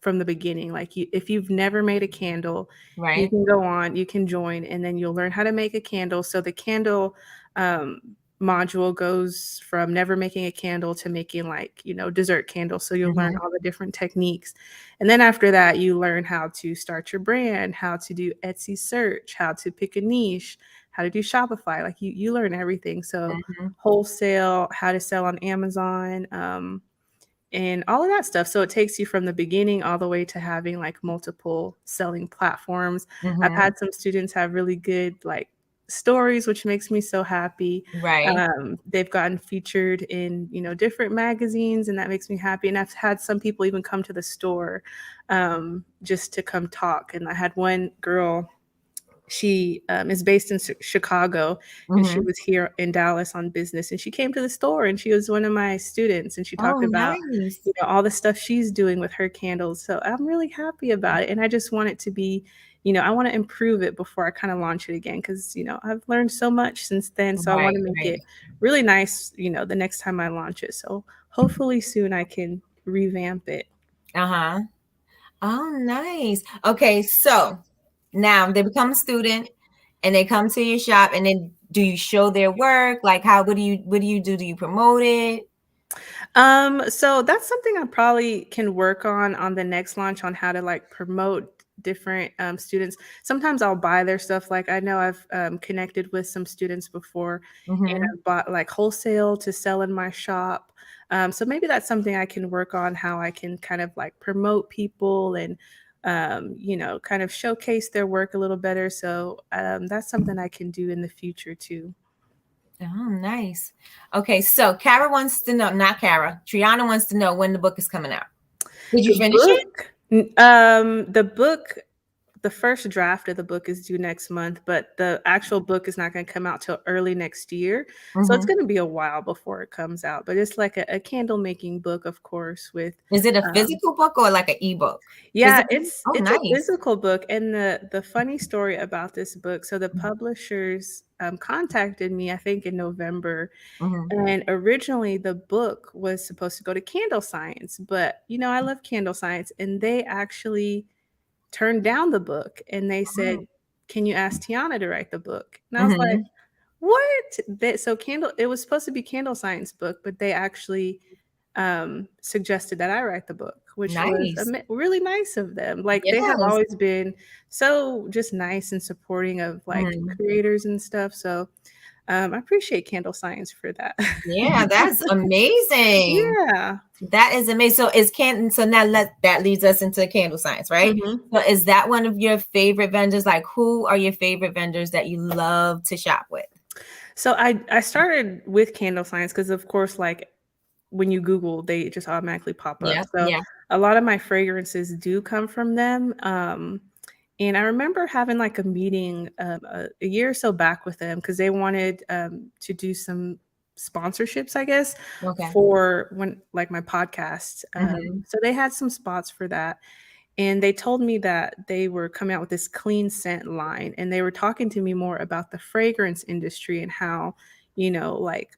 from the beginning. Like if you've never made a candle, you Right. can go on, you can join, and then you'll learn how to make a candle. So the candle um, module goes from never making a candle to making like, dessert candles. So you'll learn Mm-hmm. all the different techniques. And then after that, you learn how to start your brand, how to do Etsy search, how to pick a niche, how to do Shopify. Like you learn everything. So Mm-hmm. wholesale, how to sell on Amazon, and all of that stuff. So it takes you from the beginning all the way to having like multiple selling platforms. I've Mm-hmm. had some students have really good like stories, which makes me so happy. Right. They've gotten featured in, different magazines, and that makes me happy. And I've had some people even come to the store just to come talk. And I had one girl, she is based in Chicago, and she Mm-hmm. was here in Dallas on business, and she came to the store, and she was one of my students, and she Oh, talked about nice. all the stuff she's doing with her candles. So I'm really happy about it, and I just want it to be, I want to improve it before I kind of launch it again, because I've learned so much since then. So I want Right. to make Right. it really nice, the next time I launch it. So hopefully soon I can revamp it. Uh-huh. Oh, nice. Okay, so now they become a student and they come to your shop, and then do you show their work? Like how what do you do? Do you promote it? So that's something I probably can work on the next launch, on how to like promote different students. Sometimes I'll buy their stuff. Like I know I've connected with some students before, and Mm-hmm. I've bought like wholesale to sell in my shop. So maybe that's something I can work on, how I can kind of like promote people and kind of showcase their work a little better. So that's something I can do in the future too. Oh, nice. Okay, so Kara wants to know, not Kara, Triana wants to know when the book is coming out. Did you The finish it? book, the book, the first draft of the book is due next month, but the actual book is not going to come out till early next year. So it's Mm-hmm. going to be a while before it comes out. But it's like a candle making book, of course, with Is it a um, physical book or like an ebook? yeah, Physical? it's Oh, it's a nice. physical book. And the funny story about this book, so the publishers contacted me, I think in November, Mm-hmm. and originally the book was supposed to go to Candle Science, but I love Candle Science, and they actually turned down the book, and they said, "Can you ask Tiana to write the book?" And I was like, Mm-hmm. "What?" So Candle, it was supposed to be Candle Science book, but they actually suggested that I write the book, which was Nice. really nice of them. Like they have Yes. always been so just nice and supporting of like Mhm. creators and stuff. So I appreciate Candle Science for that. Yeah, that's amazing. Yeah. That is amazing. So is Canton, so now that leads us into candle science, right? Mhm. So is that one of your favorite vendors? Like who are your favorite vendors that you love to shop with? So I started with Candle Science because, of course, like when you Google, they just automatically pop up. Yeah, So yeah. a lot of my fragrances do come from them. And I remember having like a meeting a year or so back with them because they wanted to do some sponsorships, I guess, Okay. for when like my podcast. Hmm. So they had some spots for that. And they told me that they were coming out with this clean scent line, and they were talking to me more about the fragrance industry and how, like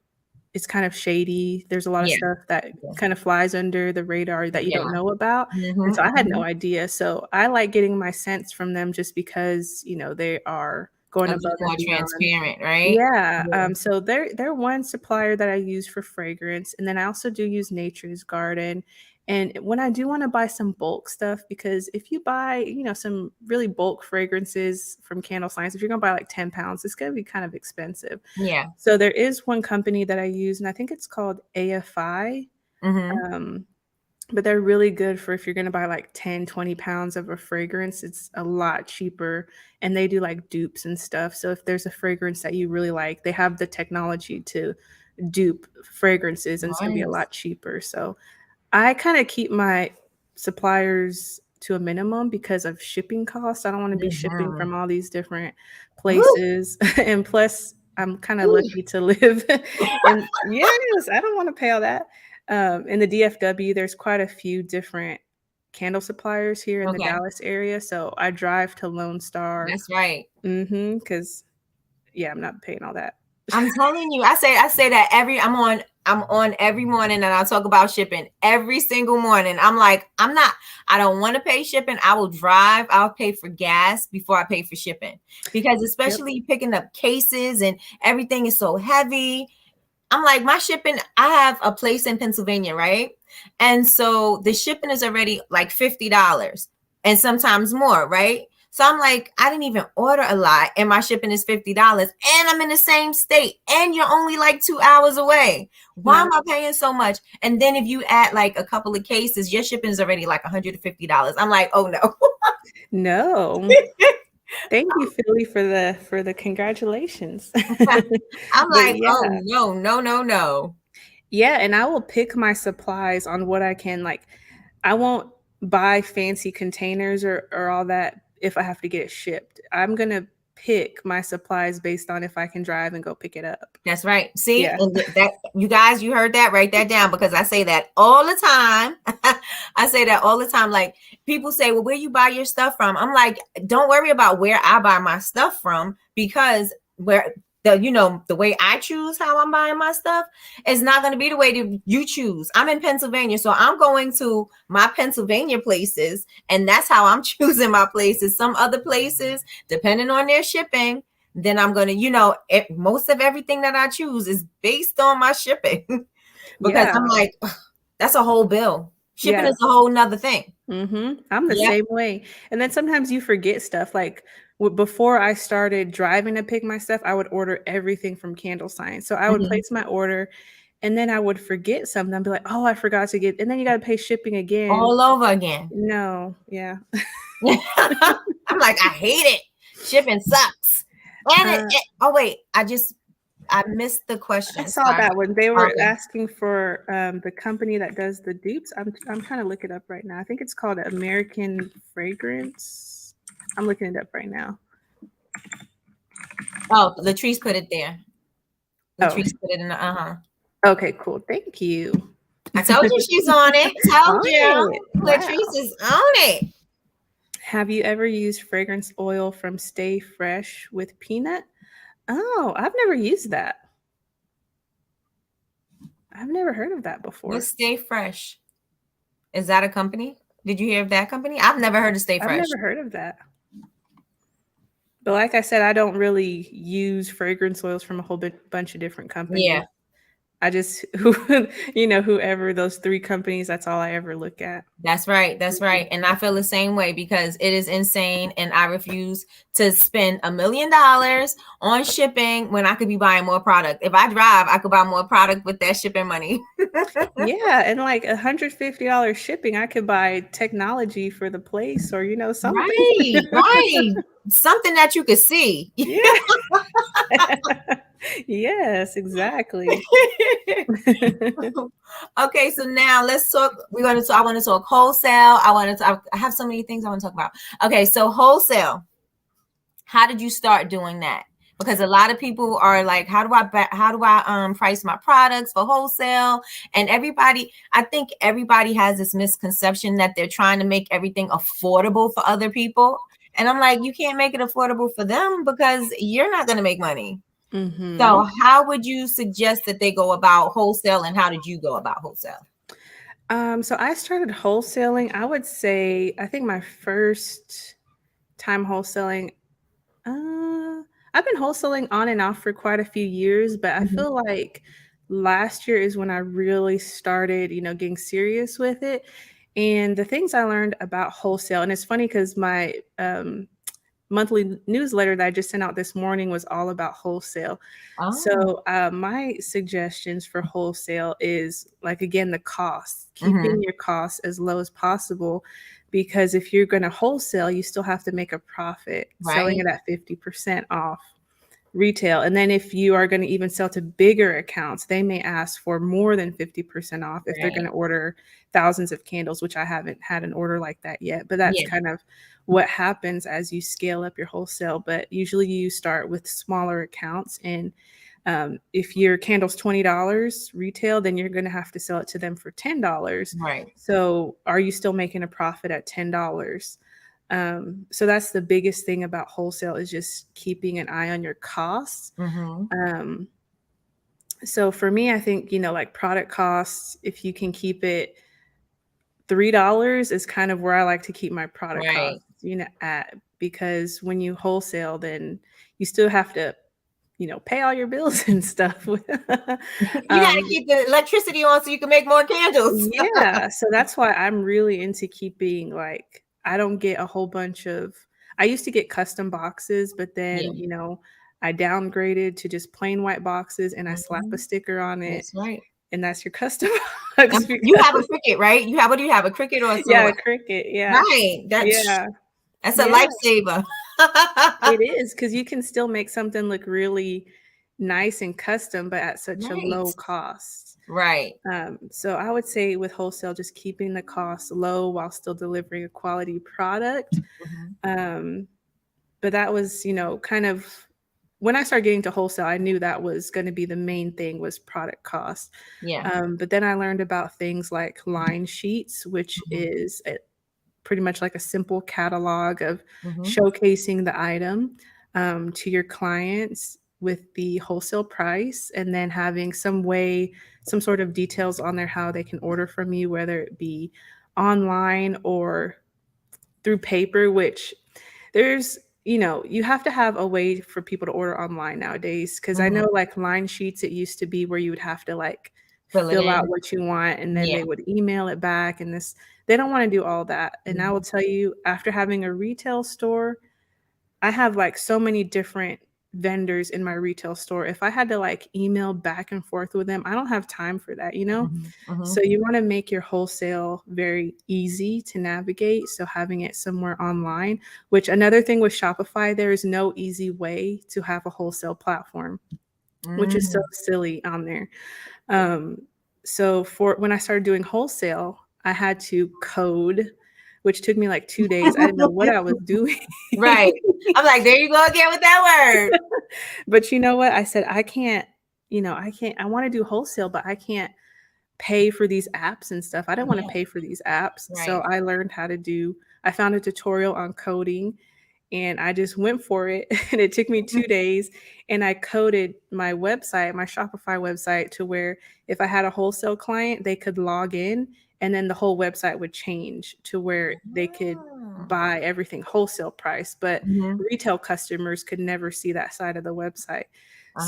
it's kind of shady. There's a lot of Yeah. stuff that Yeah. kind of flies under the radar that you don't Yeah. know about. And Hmm. so I had no Hmm. idea. So I like getting my scents from them just because, they are going A bit above and more beyond. transparent, right? Yeah, Yeah. so they're one supplier that I use for fragrance, and then I also do use Nature's Garden. And when I do want to buy some bulk stuff, because if you buy, some really bulk fragrances from Candle Science, if you're gonna buy like 10 pounds, it's gonna be kind of expensive. Yeah. So there is one company that I use, and I think it's called AFI. Hmm. Um, but they're really good for if you're gonna buy like 10, 20 pounds of a fragrance, it's a lot cheaper. And they do like dupes and stuff. So if there's a fragrance that you really like, they have the technology to dupe fragrances, and it's gonna be a Nice. lot cheaper. So I kind of keep my suppliers to a minimum because of shipping costs. I don't want to be shipping Hmm. from all these different Woo! places. And plus, I'm kind of Woo! lucky to live in, yes, I don't want to pay all that. In the DFW, there's quite a few different candle suppliers here in the Okay. Dallas area. So I drive to Lone Star. That's right. Because yeah, I'm not paying all that. I'm telling you, I say that I'm on every morning and I talk about shipping every single morning. I'm like, I don't want to pay shipping. I will drive, I'll pay for gas before I pay for shipping. Because Yep. especially picking up cases and everything is so heavy. I'm like, my shipping, I have a place in Pennsylvania, right? And so the shipping is already like $50 and sometimes more, right? So I'm like, I didn't even order a lot and my shipping is $50 and I'm in the same state and you're only like 2 hours away. Why No. am I paying so much? And then if you add like a couple of cases, your shipping is already like $150. I'm like, oh no. No. Thank you, Philly, for the congratulations. I'm But like, oh yeah. no, no, no, no. Yeah, and I will pick my supplies on what I can like. I won't buy fancy containers or all that if I have to get it shipped. I'm gonna pick my supplies based on if I can drive and go pick it up. That's right. See, Yeah. and that you guys, you heard that. Write that down because I say that all the time. I say that all the time. Like people say, "Well, where you buy your stuff from?" I'm like, "Don't worry about where I buy my stuff from because where the way I choose how I'm buying my stuff is not going to be the way that you choose. I'm in Pennsylvania, so I'm going to my Pennsylvania places, and that's how I'm choosing my places. Some other places, depending on their shipping." Then I'm going to, most of everything that I choose is based on my shipping because I'm Yeah. like, "Ugh, that's a whole bill. Shipping is Yes. a whole nother thing." I'm the Yep. same way. And then sometimes you forget stuff. Like before I started driving to pick my stuff, I would order everything from Candle Sign. So I would Mhm. place my order and then I would forget something. I'd be like, oh, I forgot to get, and then you got to pay shipping again. All over again. No, yeah. I'm like, I hate it. Shipping sucks. And Uh, oh wait, I missed the I question. saw Sorry. that one. They were Okay. asking for the company that does the dupes. I'm trying to look it up right now. I think it's called American Fragrance. I'm looking it up right now. Oh, Latrice put it there. Oh, Latrice put it in the okay, cool. Thank you. I told you she's on it. Told On you. it. Latrice Wow. is on it. Have you ever used fragrance oil from Stay Fresh with peanut? Oh, I've never used that. I've never heard of that before. What's Stay Fresh? Is that a company? Did you hear of that company? I've never heard of Stay I've Fresh. never heard of that. But like I said, I don't really use fragrance oils from a whole bunch of different Yeah, companies. I just, whoever those three companies, that's all I ever look at. that's right. That's right. And I feel the same way because it is insane. And I refuse to spend $1 million on shipping when I could be buying more product. If I drive, I could buy more product with that shipping money. Yeah, and like $150 shipping, I could buy technology for the place or something. Right, right. Something that you could see. Yeah. Yes, exactly. Okay, so now let's talk. I want to talk wholesale. I have so many things I want to talk about. Okay, so wholesale. How did you start doing that? Because a lot of people are like, how do I price my products for wholesale? And I think everybody has this misconception that they're trying to make everything affordable for other people. And I'm like, you can't make it affordable for them because you're not going to make money. Hmm. So how would you suggest that they go about wholesale and how did you go about wholesale? So I started wholesaling. I would say I think my first time wholesaling. I've been wholesaling on and off for quite a few years, but I Mhm. feel like last year is when I really started, getting serious with it. And the things I learned about wholesale, and it's funny because my monthly newsletter that I just sent out this morning was all about wholesale. Oh. So, my suggestions for wholesale is like, again, the cost, keeping Mhm. your costs as low as possible. Because if you're going to wholesale, you still have to make a profit selling Right. it at 50% off retail. And then if you are going to even sell to bigger accounts, they may ask for more than 50% off if they're going Right. to order thousands of candles, which I haven't had an order like that yet. But that's Yeah. kind of what happens as you scale up your wholesale. But usually you start with smaller accounts. And if your candle's $20 retail, then you're going to have to sell it to them for $10. Right. So are you still making a profit at $10? So that's the biggest thing about wholesale, is just keeping an eye on your costs. Mm-hmm. Um, so for me, I think, like product costs, if you can keep it $3 is kind of where I like to keep my product Right. costs, at, because when you wholesale, then you still have to, pay all your bills and stuff. You got to um, keep the electricity on so you can make more candles. yeah, so that's why I'm really into keeping, like, I don't get a whole bunch of, I used to get custom boxes, but Yeah. then, I downgraded to just plain white boxes, and I slap a Mm-hmm. sticker on it, That's right. and that's your custom box You have a because Cricut, right? You have, what do you have? A Cricut or a yeah, sword? Cricket, yeah. Right. Yeah. That's a Yeah, lifesaver. it is, because you can still make something look really nice and custom, but at such a Right. low cost. Right. So I would say with wholesale, just keeping the cost low while still delivering a quality product. Mm-hmm. Um, but that was, kind of when I started getting to wholesale, I knew that was going to be the main thing, was product cost. Yeah. But then I learned about things like line sheets, which Mm-hmm. is pretty much like a simple catalog of Mm-hmm. showcasing the item to your clients with the wholesale price, and then having some sort of details on there how they can order from you, whether it be online or through paper, which there's, you have to have a way for people to order online nowadays, because I Mm-hmm. know, like, line sheets, it used to be where you would have to, like, Fill it fill out in. what you want, and then Yeah. they would email it back, and they don't want to do all that. And I will Mm-hmm. tell you, after having a retail store, I have, like, so many different vendors in my retail store. If I had to, like, email back and forth with them, I don't have time for that, you know? Mm-hmm. Mm-hmm. So you wanna make your wholesale very easy to navigate, so having it somewhere online, which, another thing with Shopify, there is no easy way to have a wholesale platform, which is so Mm-hmm. silly on there. Um, so for when I started doing wholesale, I had to code, which took me like 2 days. I didn't know what I was doing. Right. I'm like, there you go again with that word. But you know what? I said, I can't, I want to do wholesale, but I can't pay for these apps and stuff. I didn't want to Yeah. pay for these apps. So Right. I learned how to I found a tutorial on coding, and I just went for it. And it took me 2 days. And I coded my website, my Shopify website, to where if I had a wholesale client, they could log in, and then the whole website would change to where they could Ah. buy everything wholesale price, but Mm-hmm. retail customers could never see that side of the website.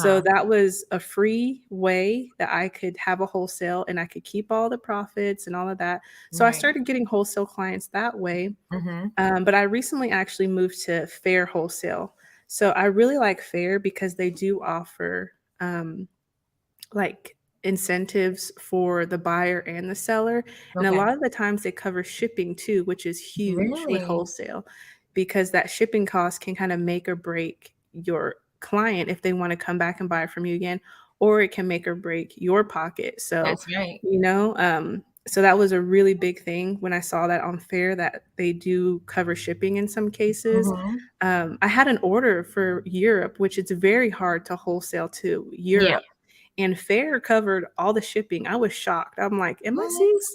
So Uh-huh. that was a free way that I could have a wholesale, and I could keep all the profits and all of that. So I Right. started getting wholesale clients that way. Mm-hmm. But I recently actually moved to Fair Wholesale. So I really like Fair because they do offer like incentives for the buyer and the seller. And a Okay. lot of the times they cover shipping too, which is huge with Really? wholesale, because that shipping cost can kind of make or break your client if they want to come back and buy from you again, or it can make or break your pocket. So, That's right. so that was a really big thing when I saw that on Fair, that they do cover shipping in some cases. Mm-hmm. I had an order for Europe, which it's very hard to wholesale to Yeah. Europe, and Fair covered all the shipping. I was shocked. I'm like, What?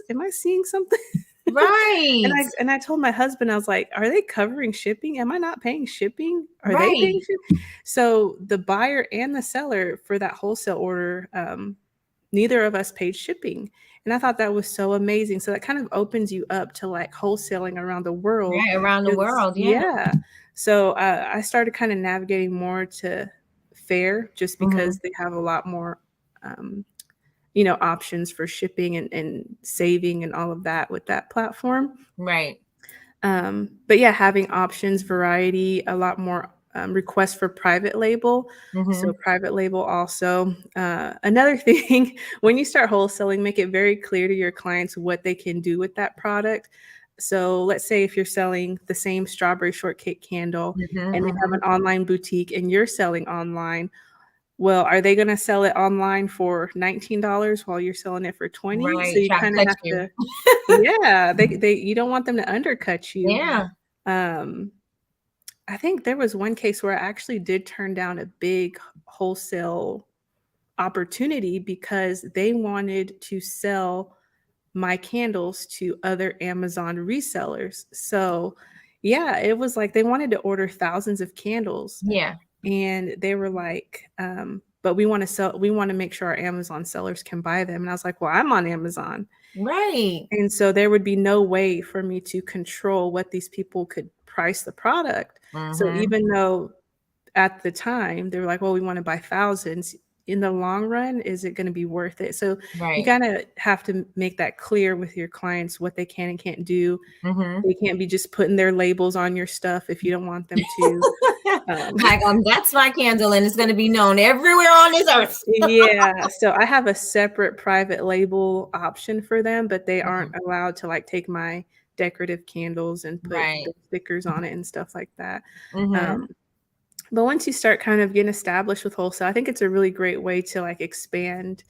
am I seeing something? And Right. I told my husband, I was like, are they covering shipping? Am I not paying shipping? Are they paying Right. shipping? So the buyer and the seller for that wholesale order, neither of us paid shipping. And I thought that was so amazing. So that kind of opens you up to like wholesaling around the world. Right. Around the world. Yeah. Yeah. So I started kind of navigating more to Fair, just Mm-hmm. because they have a lot more, um, options for shipping and saving and all of that with that platform. Right. But yeah, having options, variety, a lot more requests for private label. Mm-hmm. So private label also. Another thing, when you start wholesaling, make it very clear to your clients what they can do with that product. So let's say if you're selling the same strawberry shortcake candle Mm-hmm. and they have Mm-hmm. an online boutique and you're selling online, well, are they going to sell it online for $19 while you're selling it for 20? So Right. you Try to kind of cut have you. to, yeah, you don't want them to undercut you. Yeah. Um, I think there was one case where I actually did turn down a big wholesale opportunity because they wanted to sell my candles to other Amazon resellers. So, Yeah, it was like they wanted to order thousands of candles, Yeah. and they were like, but we want to sell, we want to make sure our Amazon sellers can buy them. And I was like, well, I'm on Amazon. Right. And so there would be no way for me to control what these people could price the product. So Mm-hmm. even though at the time they were like, well, we want to buy thousands, in the long run, is it going to be worth it? So you Right. kind of have to make that clear with your clients what they can and can't do. Mm-hmm. They can't be just putting their labels on your stuff if you don't want them to. Um, Like, that's my candle, and it's going to be known everywhere on this earth. yeah, so I have a separate private label option for them, but they aren't Mhm. allowed to like take my decorative candles and put Right. the stickers on it and stuff like that. Mm-hmm. Um, but once you start kind of getting established with wholesale, I think it's a really great way to like expand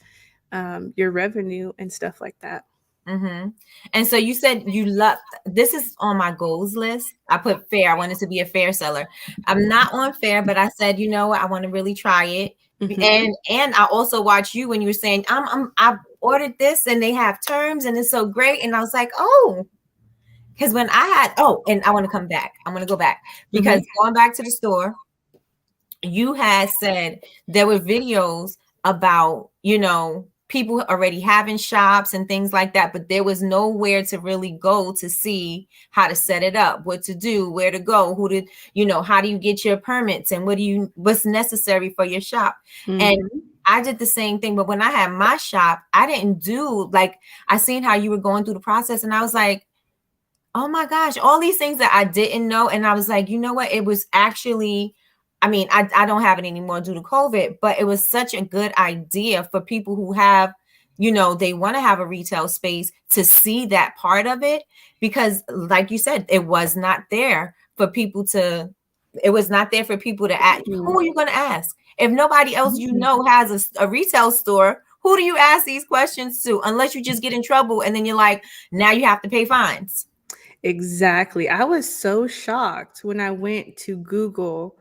your revenue and stuff like that. Mm-hmm. And so you said you love, this is on my goals list. I put fair. I wanted to be a fair seller. I'm not on fair, but I said, you know what, I want to really try it. Hmm. And I also watched you when you were saying, I ordered this and they have terms and it's so great. And I was like, oh, because when I had, oh, and I want to come back. I'm going to go back because Hmm. going back to the store, you had said there were videos about, people already having shops and things like that, but there was nowhere to really go to see how to set it up, what to do, where to go, who to, how do you get your permits and what's necessary for your shop. And Hmm. I did the same thing, but when I had my shop, I didn't do like, I seen how you were going through the process and I was like, oh my gosh, all these things that I didn't know. And I was like, you know what? It was actually, I mean, I don't have it anymore due to COVID, but it was such a good idea for people who have, they want to have a retail space to see that part of it. Because, like you said, it was not there for people to ask. Who are you going to ask? If nobody else has a retail store, who do you ask these questions to? Unless you just get in trouble and then you're like, now you have to pay fines. Exactly. I was so shocked when I went to Google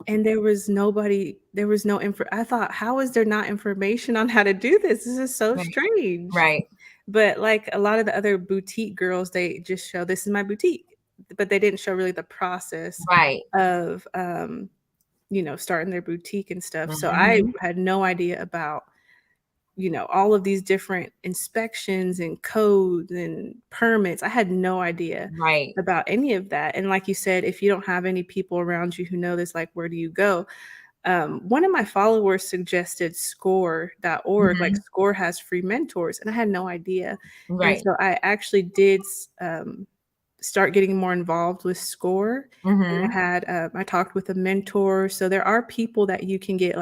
and there was nobody, there was no info. I thought, how is there not information on how to do this? This is so Right. strange. Right. But like a lot of the other boutique girls, they just show this is my boutique, but they didn't show really the process Right. of starting their boutique and stuff. So I Mm-hmm. had no idea about all of these different inspections and codes and permits. I had no idea Right. about any of that. And like you said, if you don't have any people around you who know this, like, where do you go? One of my followers suggested score.org. Like, Mm-hmm. Score has free mentors, and I had no idea. And Right. so I actually did start getting more involved with Score. And Mm-hmm. I talked with a mentor. So there are people that you can get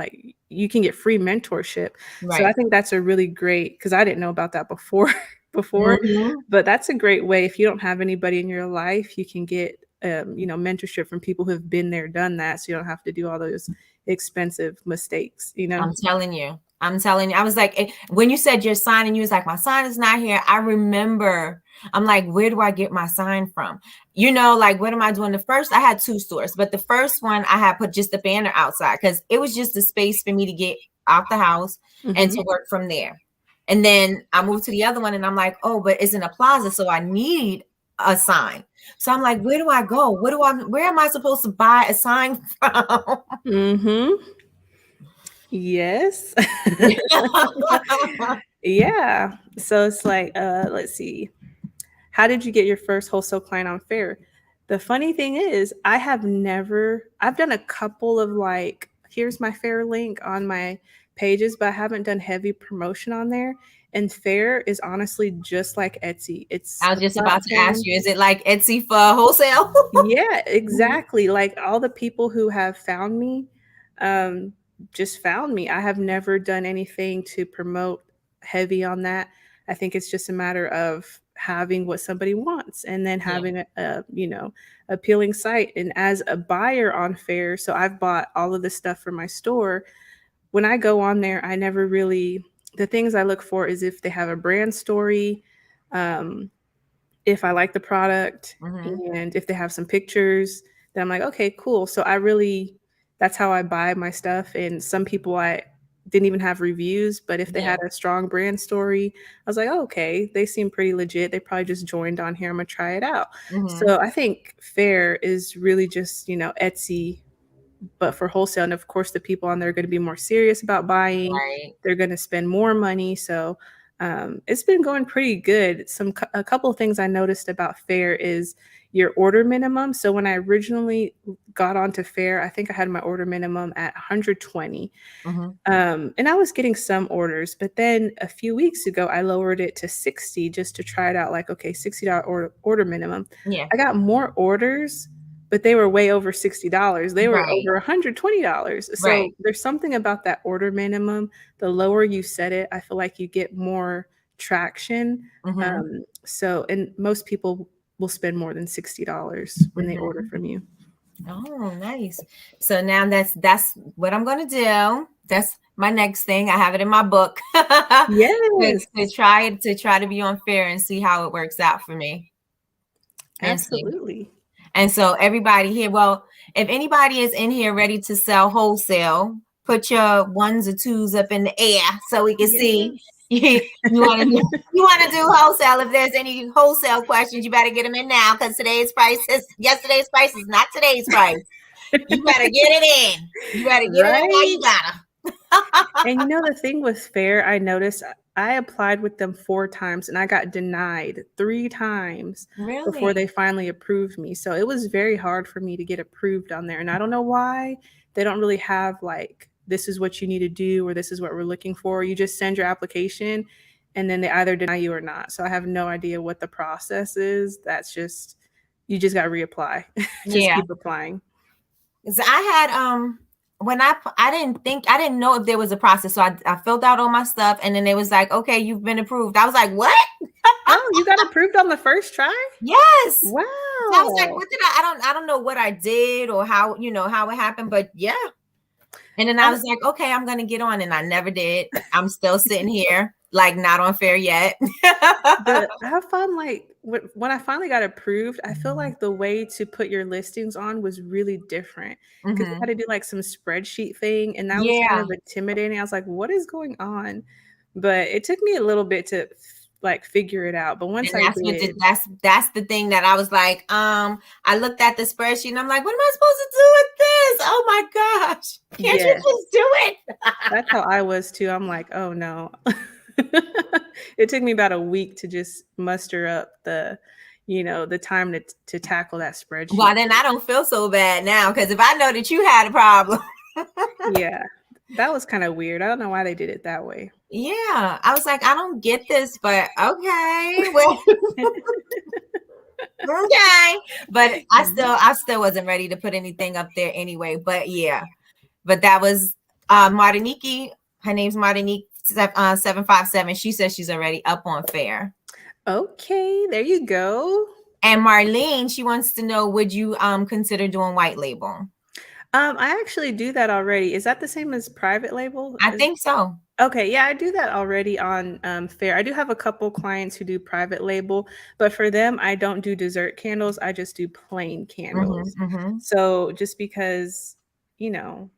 free mentorship. So I Right. think that's a really great, because I didn't know about that before before, Mm-hmm. but that's a great way. If you don't have anybody in your life, you can get mentorship from people who have been there, done that, so you don't have to do all those expensive mistakes. I'm telling you. I'm telling you. I was like, when you said your sign and you was like, my sign is not here. I remember. I'm like, where do I get my sign from? Like, what am I doing? The first, I had two stores, but the first one I had put just a banner outside because it was just a space for me to get out the house and Hmm. to work from there. And then I moved to the other one and I'm like, oh, but it's in a plaza. So I need a sign. So I'm like, where do I go? Where am I supposed to buy a sign from? Hmm. Yes. Yeah. So it's like, let's see. How did you get your first wholesale client on Fair? The funny thing is, I've done a couple of like, here's my Fair link on my pages, but I haven't done heavy promotion on there. And Fair is honestly just like Etsy. It's I was a just about to ask platform. you, is it like Etsy for wholesale? Yeah, Mhm. exactly. Like all the people who have found me, um, just found me. I have never done anything to promote heavy on that. I think it's just a matter of having what somebody wants and then Yeah. having a appealing site. And as a buyer on Fair, so I've bought all of this stuff for my store. When I go on there, I never really, the things I look for is if they have a brand story, um, if I like the product, Hmm. and if they have some pictures, then I'm like, okay, cool. So that's how I buy my stuff. And some people didn't even have reviews, but if they Yeah. had a strong brand story, I was like, oh, okay, they seem pretty legit. They probably just joined on here. I'm gonna try it out. Mm-hmm. So I think Fair is really just, Etsy, but for wholesale. And of course, the people on there are going to be more serious about buying. Right. They're going to spend more money. So it's been going pretty good. A couple of things I noticed about Fair is your order minimum. So when I originally got onto Fair, I think I had my order minimum at 120. Mm-hmm. And I was getting some orders, but then a few weeks ago, I lowered it to 60 just to try it out. Like, okay, $60 order minimum. Yeah. I got more orders, but they were way over $60. They were Right. over $120. Right. So there's something about that order minimum. The lower you set it, I feel like you get more traction. Mm-hmm. And most people will spend more than $60 when they order Mm-hmm. from you. Oh, nice. So now that's what I'm gonna do. That's my next thing. I have it in my book Yes, to try to be on Fair and see how it works out for me and see. absolutely. And so everybody here, well, if anybody is in here ready to sell wholesale, put your ones or twos up in the air so we can see Yes. you want to do wholesale. If there's any wholesale questions, you better get them in now because yesterday's price is not today's price. You better get it in. You better get it in while Right? you gotta. And the thing with Fair, I noticed I applied with them 4 times and I got denied 3 times before they Really? finally approved me. So it was very hard for me to get approved on there. And I don't know why. They don't really have like, this is what you need to do or this is what we're looking for. You just send your application and then they either deny you or not. So I have no idea what the process is. That's just, you just got to reapply. Just Yeah. keep applying. So I had when I didn't know if there was a process. So I filled out all my stuff and then it was like, okay, you've been approved. I was like, what? Oh, you got approved on the first try? Yes. Wow. So I was like, what did I don't know what I did or how it happened, but yeah. And then I was like, okay, I'm gonna get on, and I never did. I'm still sitting here, like not on Fair yet. I found like when I finally got approved, I feel like the way to put your listings on was really different because you had Mm-hmm. to do like some spreadsheet thing, and that was kind Yeah. of intimidating. I was like, "What is going on?" But it took me a little bit to like figure it out. But once And I did, that's the thing that I was like, I looked at the spreadsheet and I'm like, what am I supposed to do with this? Oh my gosh. Can't you yes, just do it? that's how I was too. I'm like, "Oh no." It took me about a week to just muster up the time to tackle that Well, spreadsheet. then I don't feel so bad now because if I know that you had a problem. Yeah, that was kind of weird. I don't know why they did it that way. Yeah. I was like, I don't get this, but okay. Well, okay. But I still wasn't ready to put anything up there anyway. But yeah. But that was Martiniki. Her name's Martinique 757. She says she's already up on Fair. Okay, there you go. And Marlene, she wants to know, would you consider doing white label? I actually do that already. Is that the same as private label? I think so. Okay, yeah, I do that already on Fair. I do have a couple clients who do private label, but for them, I don't do dessert candles. I just do plain candles. Mm-hmm, mm-hmm. So just because, you know,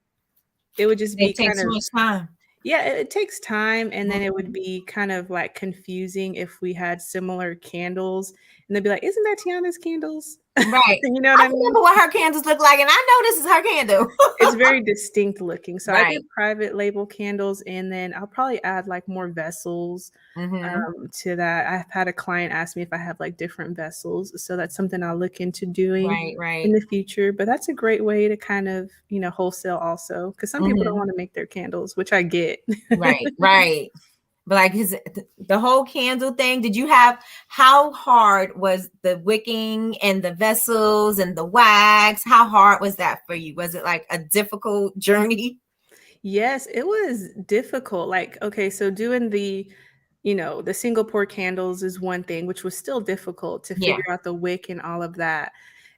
it would just be It kind takes too of, much time. yeah, it takes time, and then it would Mhm. be kind of like confusing if we had similar candles, and they'd be like, "Isn't that Tiana's candles?" Right. You know what I I mean? remember what her candles look like, and I know this is her candle. It's very distinct looking. So I do Right. private label candles, and then I'll probably add like more vessels Mm-hmm. to that. I've had a client ask me if I have like different vessels, so that's something I'll look into doing Right, in right. the future. But that's a great way to kind of wholesale also, because some people don't Mm-hmm. want to make their candles, which I get. Right, right. But like the whole candle thing, how hard was the wicking and the vessels and the wax? How hard was that for you? Was it like a difficult journey? Yes, it was difficult. Like, okay, so doing the single pour candles is one thing, which was still difficult to Yeah, figure out the wick and all of that.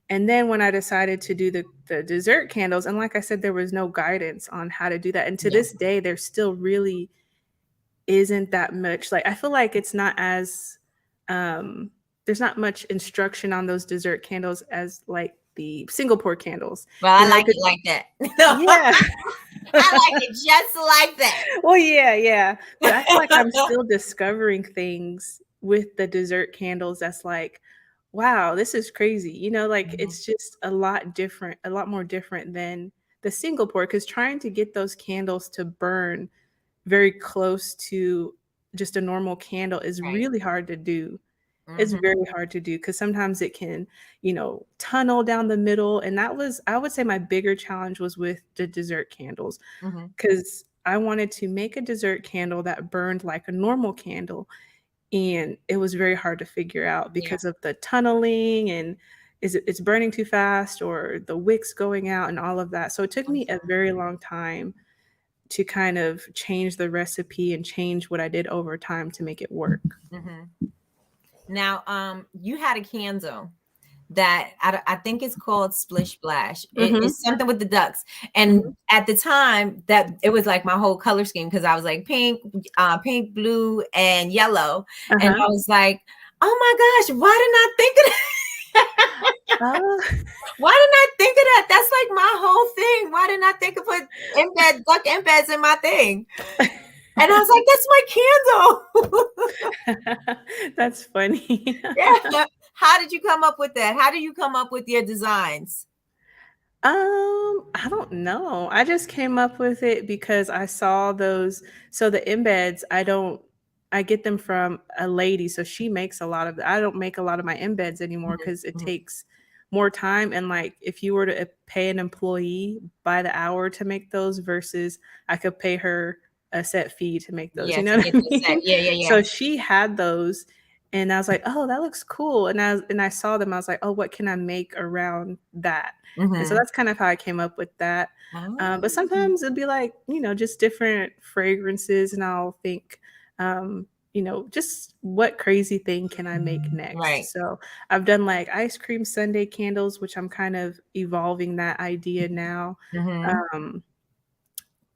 And then when I decided to do the dessert candles, and like I said, there was no guidance on how to do that. And to yeah, this day, there still really isn't that much. Like, I feel like it's not as there's not much instruction on those dessert candles as like the single pour candles. well, I You know, like the, it like that. yeah. I like it just like that. Well, yeah, yeah. But I feel like I'm still discovering things with the dessert candles that's like, wow, this is crazy. Like Mhm. it's just a lot different, a lot more different than the single pour. Because trying to get those candles to burn very close to just a normal candle is Right. really hard to do. It's Mhm. very hard to do because sometimes it can, tunnel down the middle. And that was, I would say, my bigger challenge was with the dessert candles Mhm. because I wanted to make a dessert candle that burned like a normal candle. And it was very hard to figure out Yeah. because of the tunneling and it's burning too fast or the wicks going out and all of that. So it took me a Mhm. very long time to kind of change the recipe and change what I did over time to make it work. Mhm. Now, you had a candle that I think it's called Splish Splash. Mhm, It's something with the ducks. And mhm, at the time, that it was like my whole color scheme because I was like pink, blue, and yellow. And uh-huh. I was like, oh my gosh, why didn't I think of that? Oh, Why didn't I think of that? That's like my whole thing. Why didn't I think of put duck embeds in my thing? And I was like, that's my candle. that's funny. Yeah. How did you come up with that? How do you come up with your designs? I don't know. I just came up with it because I saw those. So the embeds, I get them from a lady. So she makes a lot of, I don't make a lot of my embeds anymore Mhm, because it mhm. takes more time. And like, if you were to pay an employee by the hour to make those versus I could pay her a set fee to make those, Yeah, you to know what get I the set. mean? Yeah, yeah, yeah. So she had those and I was like, oh, that looks cool. And I saw them. I was like, oh, what can I make around that? And so Mhm. that's kind of how I came up with that. But Oh. sometimes it'd be like, just different fragrances, and I'll think, just what crazy thing can I make Right. next? So I've done like ice cream sundae candles, which I'm kind of evolving that idea now. Mhm. Um,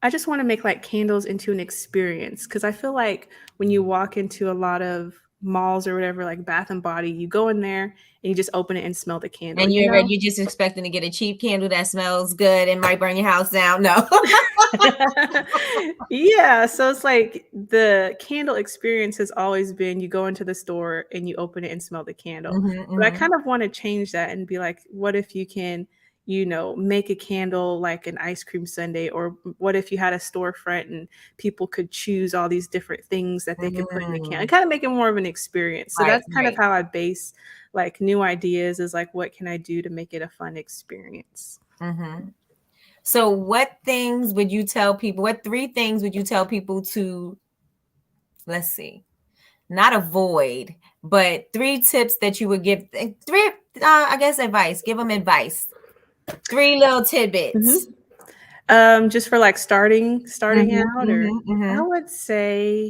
I just want to make like candles into an experience because I feel like when you walk into a lot of malls or whatever, like Bath and Body, you go in there and you just open it and smell the candle, And you you're know? ready, you're just expecting to get a cheap candle that smells good and might burn your house down. No. Yeah, so it's like the candle experience has always been you go into the store and you open it and smell the candle. Mhm, But I mhm. kind of want to change that and be like, what if you can, make a candle like an ice cream sundae? Or what if you had a storefront and people could choose all these different things that they could put in the candle? Mm. And kind of make it more of an experience. So Right, that's kind of right. how I base like new ideas is like, what can I do to make it a fun experience? Mhm. So what things would you tell people? What three things would you tell people to, let's see, not avoid, but three tips that you would give, three, I guess advice, give them advice. Three little tidbits. Mhm. Just for like starting Mhm, out, or mhm, I mhm. would say,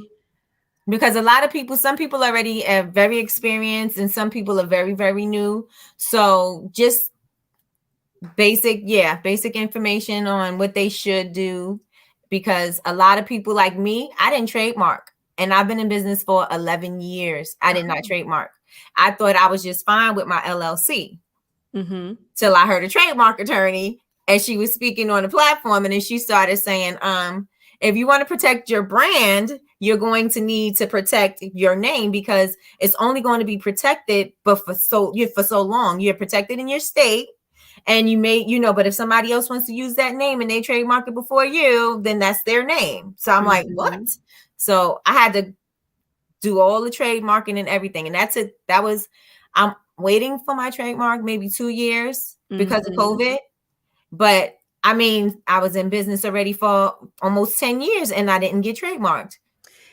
Because a lot of people, some people already are very experienced and some people are very, very new. So just basic, yeah, basic information on what they should do. Because a lot of people like me, I didn't trademark. And I've been in business for 11 years. I did not oh, trademark. I thought I was just fine with my LLC mhm, till I heard a trademark attorney and she was speaking on the platform and then she started saying, if you want to protect your brand, you're going to need to protect your name because it's only going to be protected but for so long. You're protected in your state and you may, but if somebody else wants to use that name and they trademark it before you, then that's their name. So I'm like, what? mhm, So I had to do all the trademarking and everything. And that's it. I'm waiting for my trademark maybe 2 years because of mhm. COVID. But I mean, I was in business already for almost 10 years and I didn't get trademarked.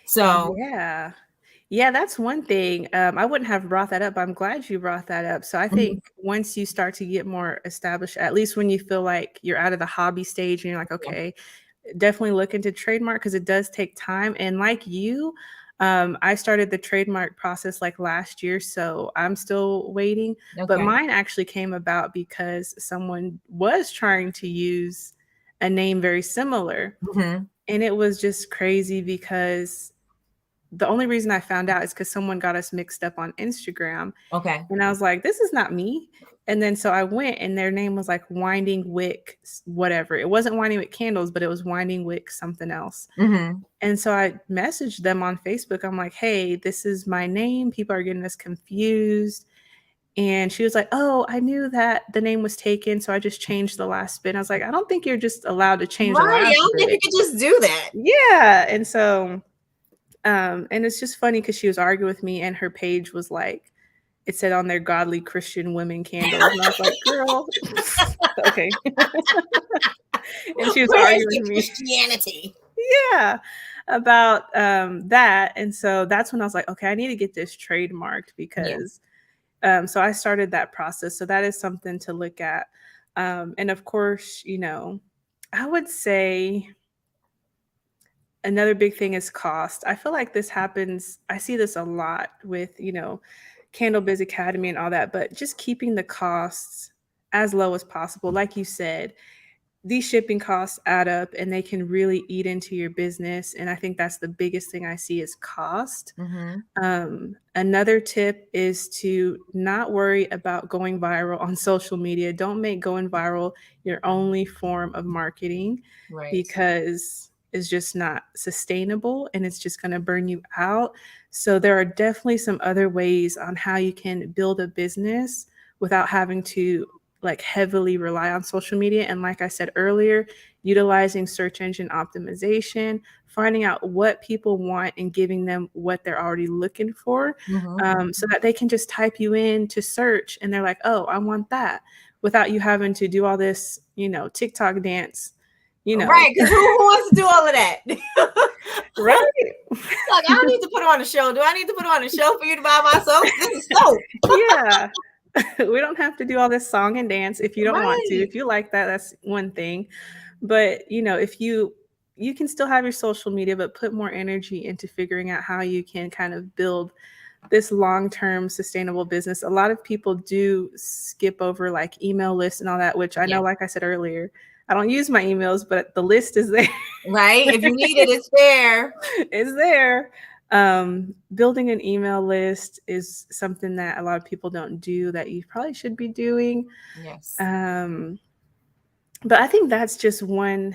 So, Yeah. Yeah, that's one thing. I wouldn't have brought that up. I'm glad you brought that up. So I mhm, think once you start to get more established, at least when you feel like you're out of the hobby stage and you're like, yeah, okay, definitely look into trademark because it does take time. And like you, I started the trademark process like last year, so I'm still waiting. But okay. mine actually came about because someone was trying to use a name very similar. Mhm, And it was just crazy because the only reason I found out is because someone got us mixed up on Instagram. Okay. And I was like, this is not me. And then so I went and their name was like Winding Wick, whatever. It wasn't Winding Wick Candles, but it was Winding Wick something else. Mm-hmm. And so I messaged them on Facebook. I'm like, hey, this is my name. People are getting us confused. And she was like, oh, I knew that the name was taken. So I just changed the last bit. I was like, I don't think you're just allowed to change the Right. I last don't think you bit. could just do that. Yeah. And so, and it's just funny because she was arguing with me and her page was like, it said on there, godly Christian women candles. And I was like, girl, okay. And she was Where's arguing the with me. Christianity? Yeah, about that. And so that's when I was like, okay, I need to get this trademarked because so I started that process. So that is something to look at. And of course, you know, I would say another big thing is cost. I feel like this happens, I see this a lot with, you know, Candle Biz Academy and all that, but just keeping the costs as low as possible. Like you said, these shipping costs add up and they can really eat into your business. And I think that's the biggest thing I see is cost. Mm-hmm. Another tip is to not worry about going viral on social media. Don't make going viral your only form of marketing because it's just not sustainable and it's just going to burn you out. So there are definitely some other ways on how you can build a business without having to like heavily rely on social media. And like I said earlier, utilizing search engine optimization, finding out what people want and giving them what they're already looking for, so that they can just type you in to search and they're like, oh, I want that, without you having to do all this, you know, TikTok dance, you know. Right, because who wants to do all of that? Right. Like, I don't need to put on a show. Do I need to put on a show for you to buy my soap? This is soap. Yeah. We don't have to do all this song and dance if you don't want to. If you like that, that's one thing. But, you know, if you can still have your social media, but put more energy into figuring out how you can kind of build this long-term sustainable business. A lot of people do skip over like email lists and all that, which I know, like I said earlier, I don't use my emails, but the list is there. Right. If you need it, it's there. It's there. Building an email list is something that a lot of people don't do that you probably should be doing. Yes. But I think that's just my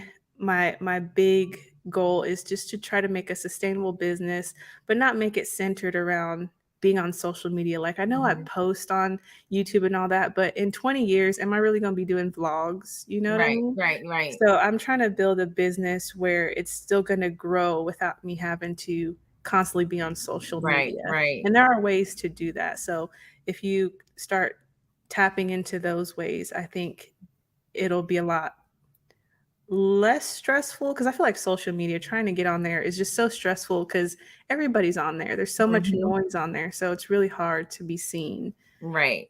big goal is just to try to make a sustainable business, but not make it centered around being on social media. Like I know I post on YouTube and all that, but in 20 years, am I really going to be doing vlogs? You know what I mean? Right. So I'm trying to build a business where it's still going to grow without me having to constantly be on social media. Right. And there are ways to do that. So if you start tapping into those ways, I think it'll be a lot less stressful, because I feel like social media, trying to get on there is just so stressful because everybody's on there. There's so much noise on there. So it's really hard to be seen. Right.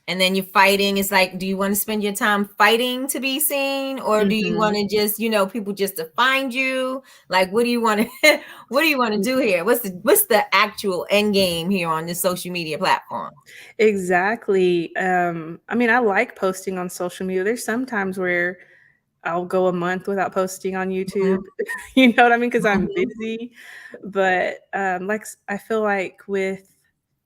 And then you're fighting. It's like, do you want to spend your time fighting to be seen, or do you want to just, you know, people just to find you? Like, what do you want to what do you want to do here? What's the actual end game here on this social media platform? Exactly. I mean, I like posting on social media. There's sometimes where I'll go a month without posting on YouTube. You know what I mean? Because I'm busy. But like I feel like with,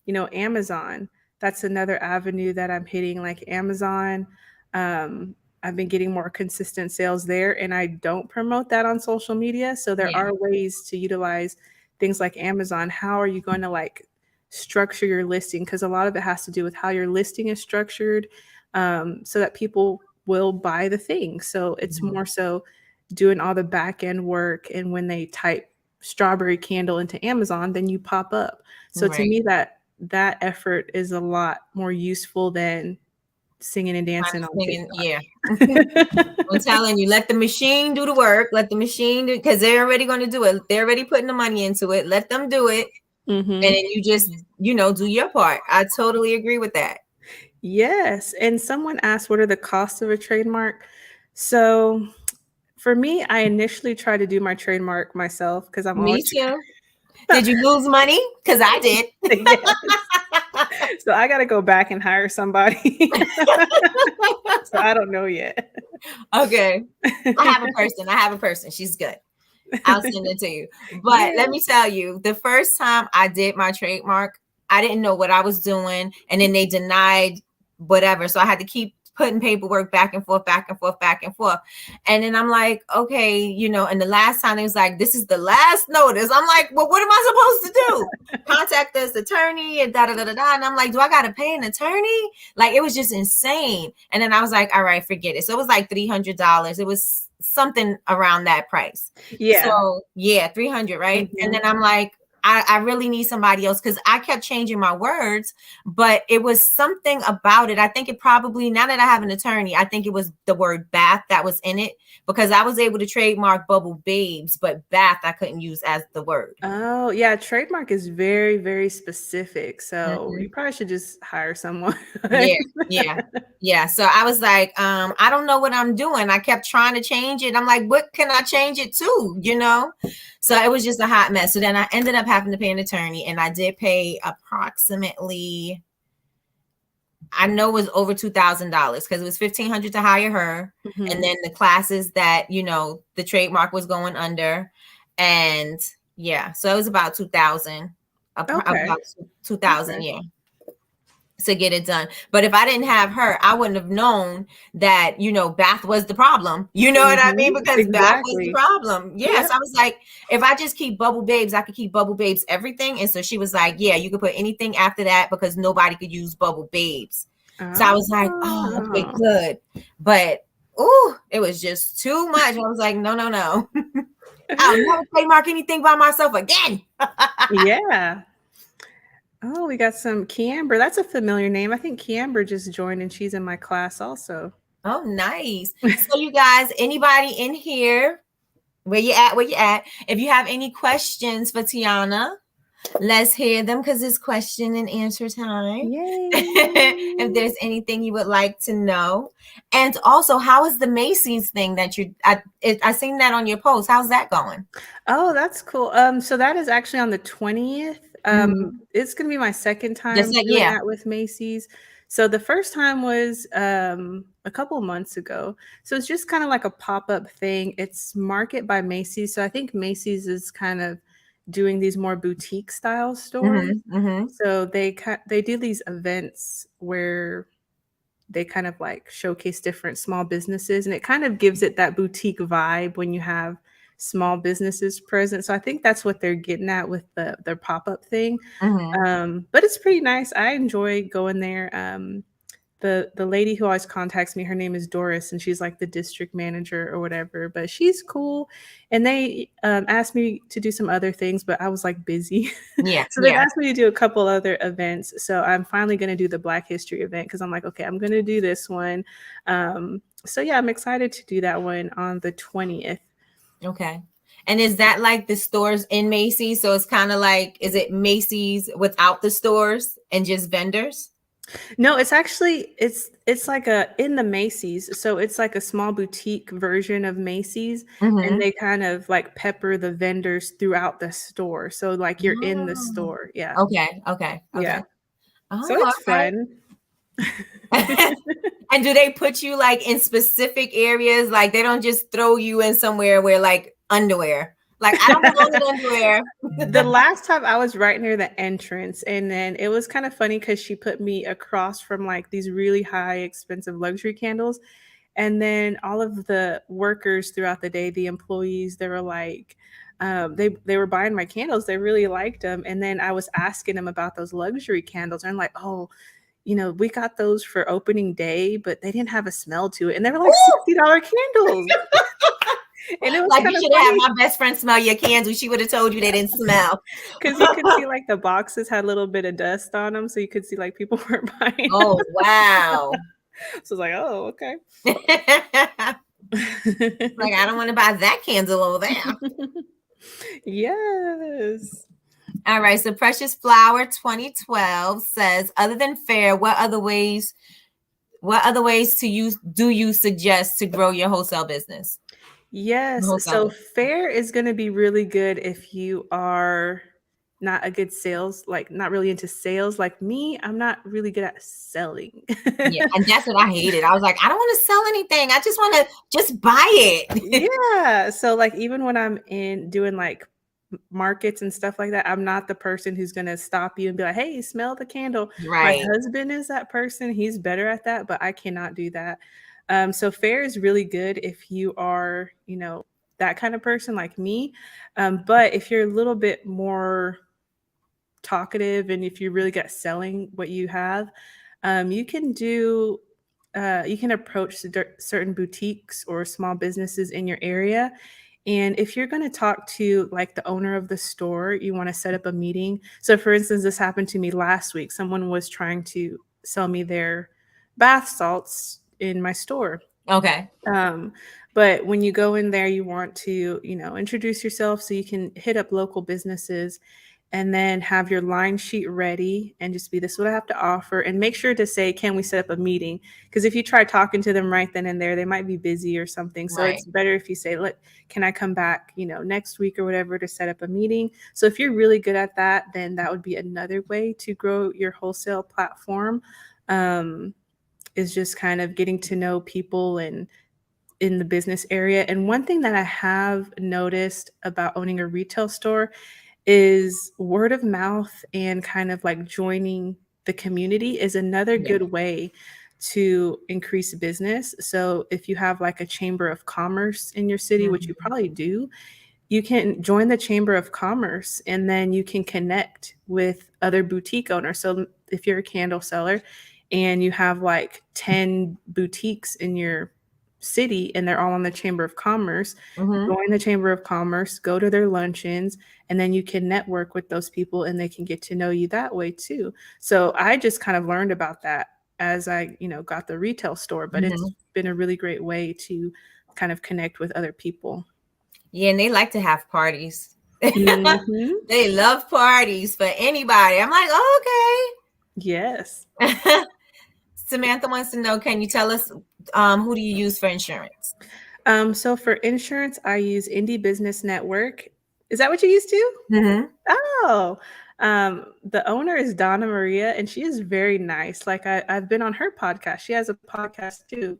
you know, Amazon, that's another avenue that I'm hitting. Like Amazon, I've been getting more consistent sales there, and I don't promote that on social media. So there are ways to utilize things like Amazon. How are you going to like structure your listing? Because a lot of it has to do with how your listing is structured, so that people will buy the thing. So it's more so doing all the back end work. And when they type strawberry candle into Amazon, then you pop up. So to me, that effort is a lot more useful than singing and dancing on TikTok. I'm telling you, let the machine do the work. Let the machine do, because they're already going to do it. They're already putting the money into it. Let them do it. And then you just, you know, do your part. I totally agree with that. Yes. And someone asked, what are the costs of a trademark? So for me, I initially tried to do my trademark myself because I'm always... Me too. Did you lose money? Because I did. Yes. So I got to go back and hire somebody. So I don't know yet. Okay. I have a person. She's good. I'll send it to you. But Yeah. let me tell you, the first time I did my trademark, I didn't know what I was doing. And then they denied whatever. So I had to keep putting paperwork back and forth, back and forth, back and forth. And then I'm like, okay, and the last time it was like, this is the last notice. I'm like, well, what am I supposed to do? Contact this attorney and da da da da da. And I'm like, do I gotta pay an attorney? Like, it was just insane. And then I was like, all right, forget it. So it was like $300. It was something around that price. Yeah. So yeah, 300, right? And then I'm like, I really need somebody else, because I kept changing my words, but it was something about it. I think it probably, now that I have an attorney, I think it was the word bath that was in it, because I was able to trademark Bubble Babes, but bath I couldn't use as the word. Oh, yeah. Trademark is very, very specific. So you Mhm. probably should just hire someone. Yeah, yeah, yeah. So I was like, I don't know what I'm doing. I kept trying to change it. I'm like, what can I change it to? So it was just a hot mess. So then I ended up having to pay an attorney, and I did pay approximately, I know it was over $2,000, because it was $1,500 to hire her, and then the classes that the trademark was going under, and yeah, so it was about 2,000, Okay. about 2,000, Okay. yeah, to get it done. But if I didn't have her, I wouldn't have known that bath was the problem. You know what I mean? Because bath was the Exactly. problem. Yeah. Yep. So I was like, if I just keep Bubble Babes, I could keep Bubble Babes everything. And so she was like, yeah, you could put anything after that, because nobody could use Bubble Babes. So I was like, oh, okay, Oh. good. But it was just too much. I was like, no, no, no. I'll never trademark anything by myself again. Yeah. Oh, we got some Kiamber. That's a familiar name. I think Kiamber just joined and she's in my class also. Oh, nice. So you guys, anybody in here, where you at? Where you at? If you have any questions for Tiana, let's hear them, because it's question and answer time. Yay. If there's anything you would like to know, and also, how is the Macy's thing that I seen that on your post? How's that going? Oh, that's cool. So that is actually on the 20th. It's gonna be my second Just time like, doing yeah. that with Macy's. So the first time was a couple months ago. So it's just kind of like a pop-up thing. It's Market by Macy's. So I think Macy's is kind of doing these more boutique style stores. So they do these events where they kind of like showcase different small businesses, and it kind of gives it that boutique vibe when you have small businesses present. So I think that's what they're getting at with their pop-up thing. But it's pretty nice. I enjoy going there. The lady who always contacts me, her name is Doris, and she's like the district manager or whatever, but she's cool. And they asked me to do some other things, but I was like busy. Yeah, So they've asked me to do a couple other events. So I'm finally going to do the Black History event, because I'm like, okay, I'm going to do this one. So yeah, I'm excited to do that one on the 20th. Okay. And is that like the stores in Macy's? So it's kind of like, is it Macy's without the stores and just vendors? No, it's actually it's like a in the Macy's. So it's like a small boutique version of Macy's, and they kind of like pepper the vendors throughout the store. So like you're in the Oh, store. Yeah. okay, okay, okay. Yeah. So Oh, it's all fun. right. And do they put you like in specific areas? Like they don't just throw you in somewhere where like underwear. Like, I don't belong in underwear. The last time I was right near the entrance, and then it was kind of funny because she put me across from like these really high expensive luxury candles. And then all of the workers throughout the day, the employees, they were like, they were buying my candles. They really liked them. And then I was asking them about those luxury candles. And I'm like, oh, we got those for opening day, but they didn't have a smell to it. And they were like $60 candles. And it was Like, kind you of should have had funny my best friend smell your candles. She would have told you they didn't smell. because you could see like the boxes had a little bit of dust on them. So you could see like people weren't buying. Oh, wow. So I was like, oh, okay. Like, I don't want to buy that candle over there. Yes. All right. So Precious Flower 2012 says, other than fair, what other ways do you suggest to grow your wholesale business? Yes. Wholesale So business. fair is going to be really good if you are not a good sales, like not really into sales. Like me, I'm not really good at selling. Yeah, and that's what I hated. I was like, I don't want to sell anything. I just want to just buy it. Yeah. So like even when I'm in doing like markets and stuff like that, I'm not the person who's going to stop you and be like, "Hey, smell the candle." My Right. husband is that person. He's better at that, but I cannot do that. So fair is really good if you are, that kind of person like me. But if you're a little bit more talkative and if you really get selling what you have, you can do you can approach certain boutiques or small businesses in your area. And if you're going to talk to like the owner of the store, you want to set up a meeting. So for instance, this happened to me last week. Someone was trying to sell me their bath salts in my store. Okay. um, but when you go in there, you want to, introduce yourself so you can hit up local businesses and then have your line sheet ready and just be, this is what I have to offer. And make sure to say, can we set up a meeting? Because if you try talking to them right then and there, they might be busy or something. So Right. it's better if you say, look, can I come back, next week or whatever to set up a meeting? So if you're really good at that, then that would be another way to grow your wholesale platform. Is just kind of getting to know people and in the business area. And one thing that I have noticed about owning a retail store is word of mouth and kind of like joining the community is another Yeah. good way to increase business. So if you have like a chamber of commerce in your city, which you Mhm. probably do, you can join the chamber of commerce and then you can connect with other boutique owners. So if you're a candle seller and you have like 10 boutiques in your city and they're all on the chamber of commerce, Mhm. join the chamber of commerce, go to their luncheons, and then you can network with those people and they can get to know you that way too. So I just kind of learned about that as I, got the retail store, but it's Mhm. been a really great way to kind of connect with other people. Yeah, and they like to have parties. Mhm. They love parties for anybody. I'm like, oh, Yes. okay. Samantha wants to know, can you tell us who do you use for insurance? So for insurance, I use Indie Business Network. Is that what you used to? Mm-hmm. Oh, the owner is Donna Maria, and she is very nice. Like I've been on her podcast. She has a podcast too.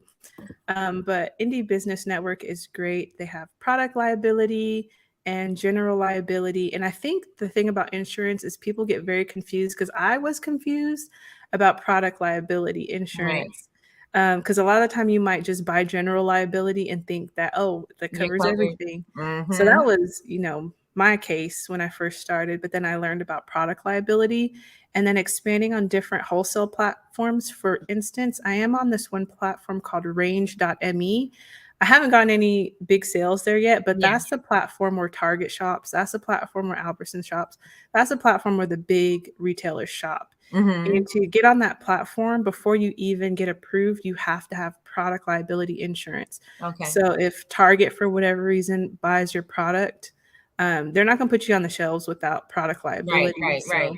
But Indie Business Network is great. They have product liability and general liability. And I think the thing about insurance is people get very confused because I was confused about product liability Right. insurance. Because a lot of the time you might just buy general liability and think that, oh, that You're covers covered. everything. So Mm-hmm. that was, my case when I first started. But then I learned about product liability and then expanding on different wholesale platforms. For instance, I am on this one platform called range.me. I haven't gotten any big sales there yet, but Yeah. that's the platform where Target shops. That's the platform where Albertson shops. That's the platform where the big retailers shop. Mm-hmm. And to get on that platform, before you even get approved, you have to have product liability insurance. Okay. So if Target, for whatever reason, buys your product, they're not going to put you on the shelves without product Right, liability. right, right,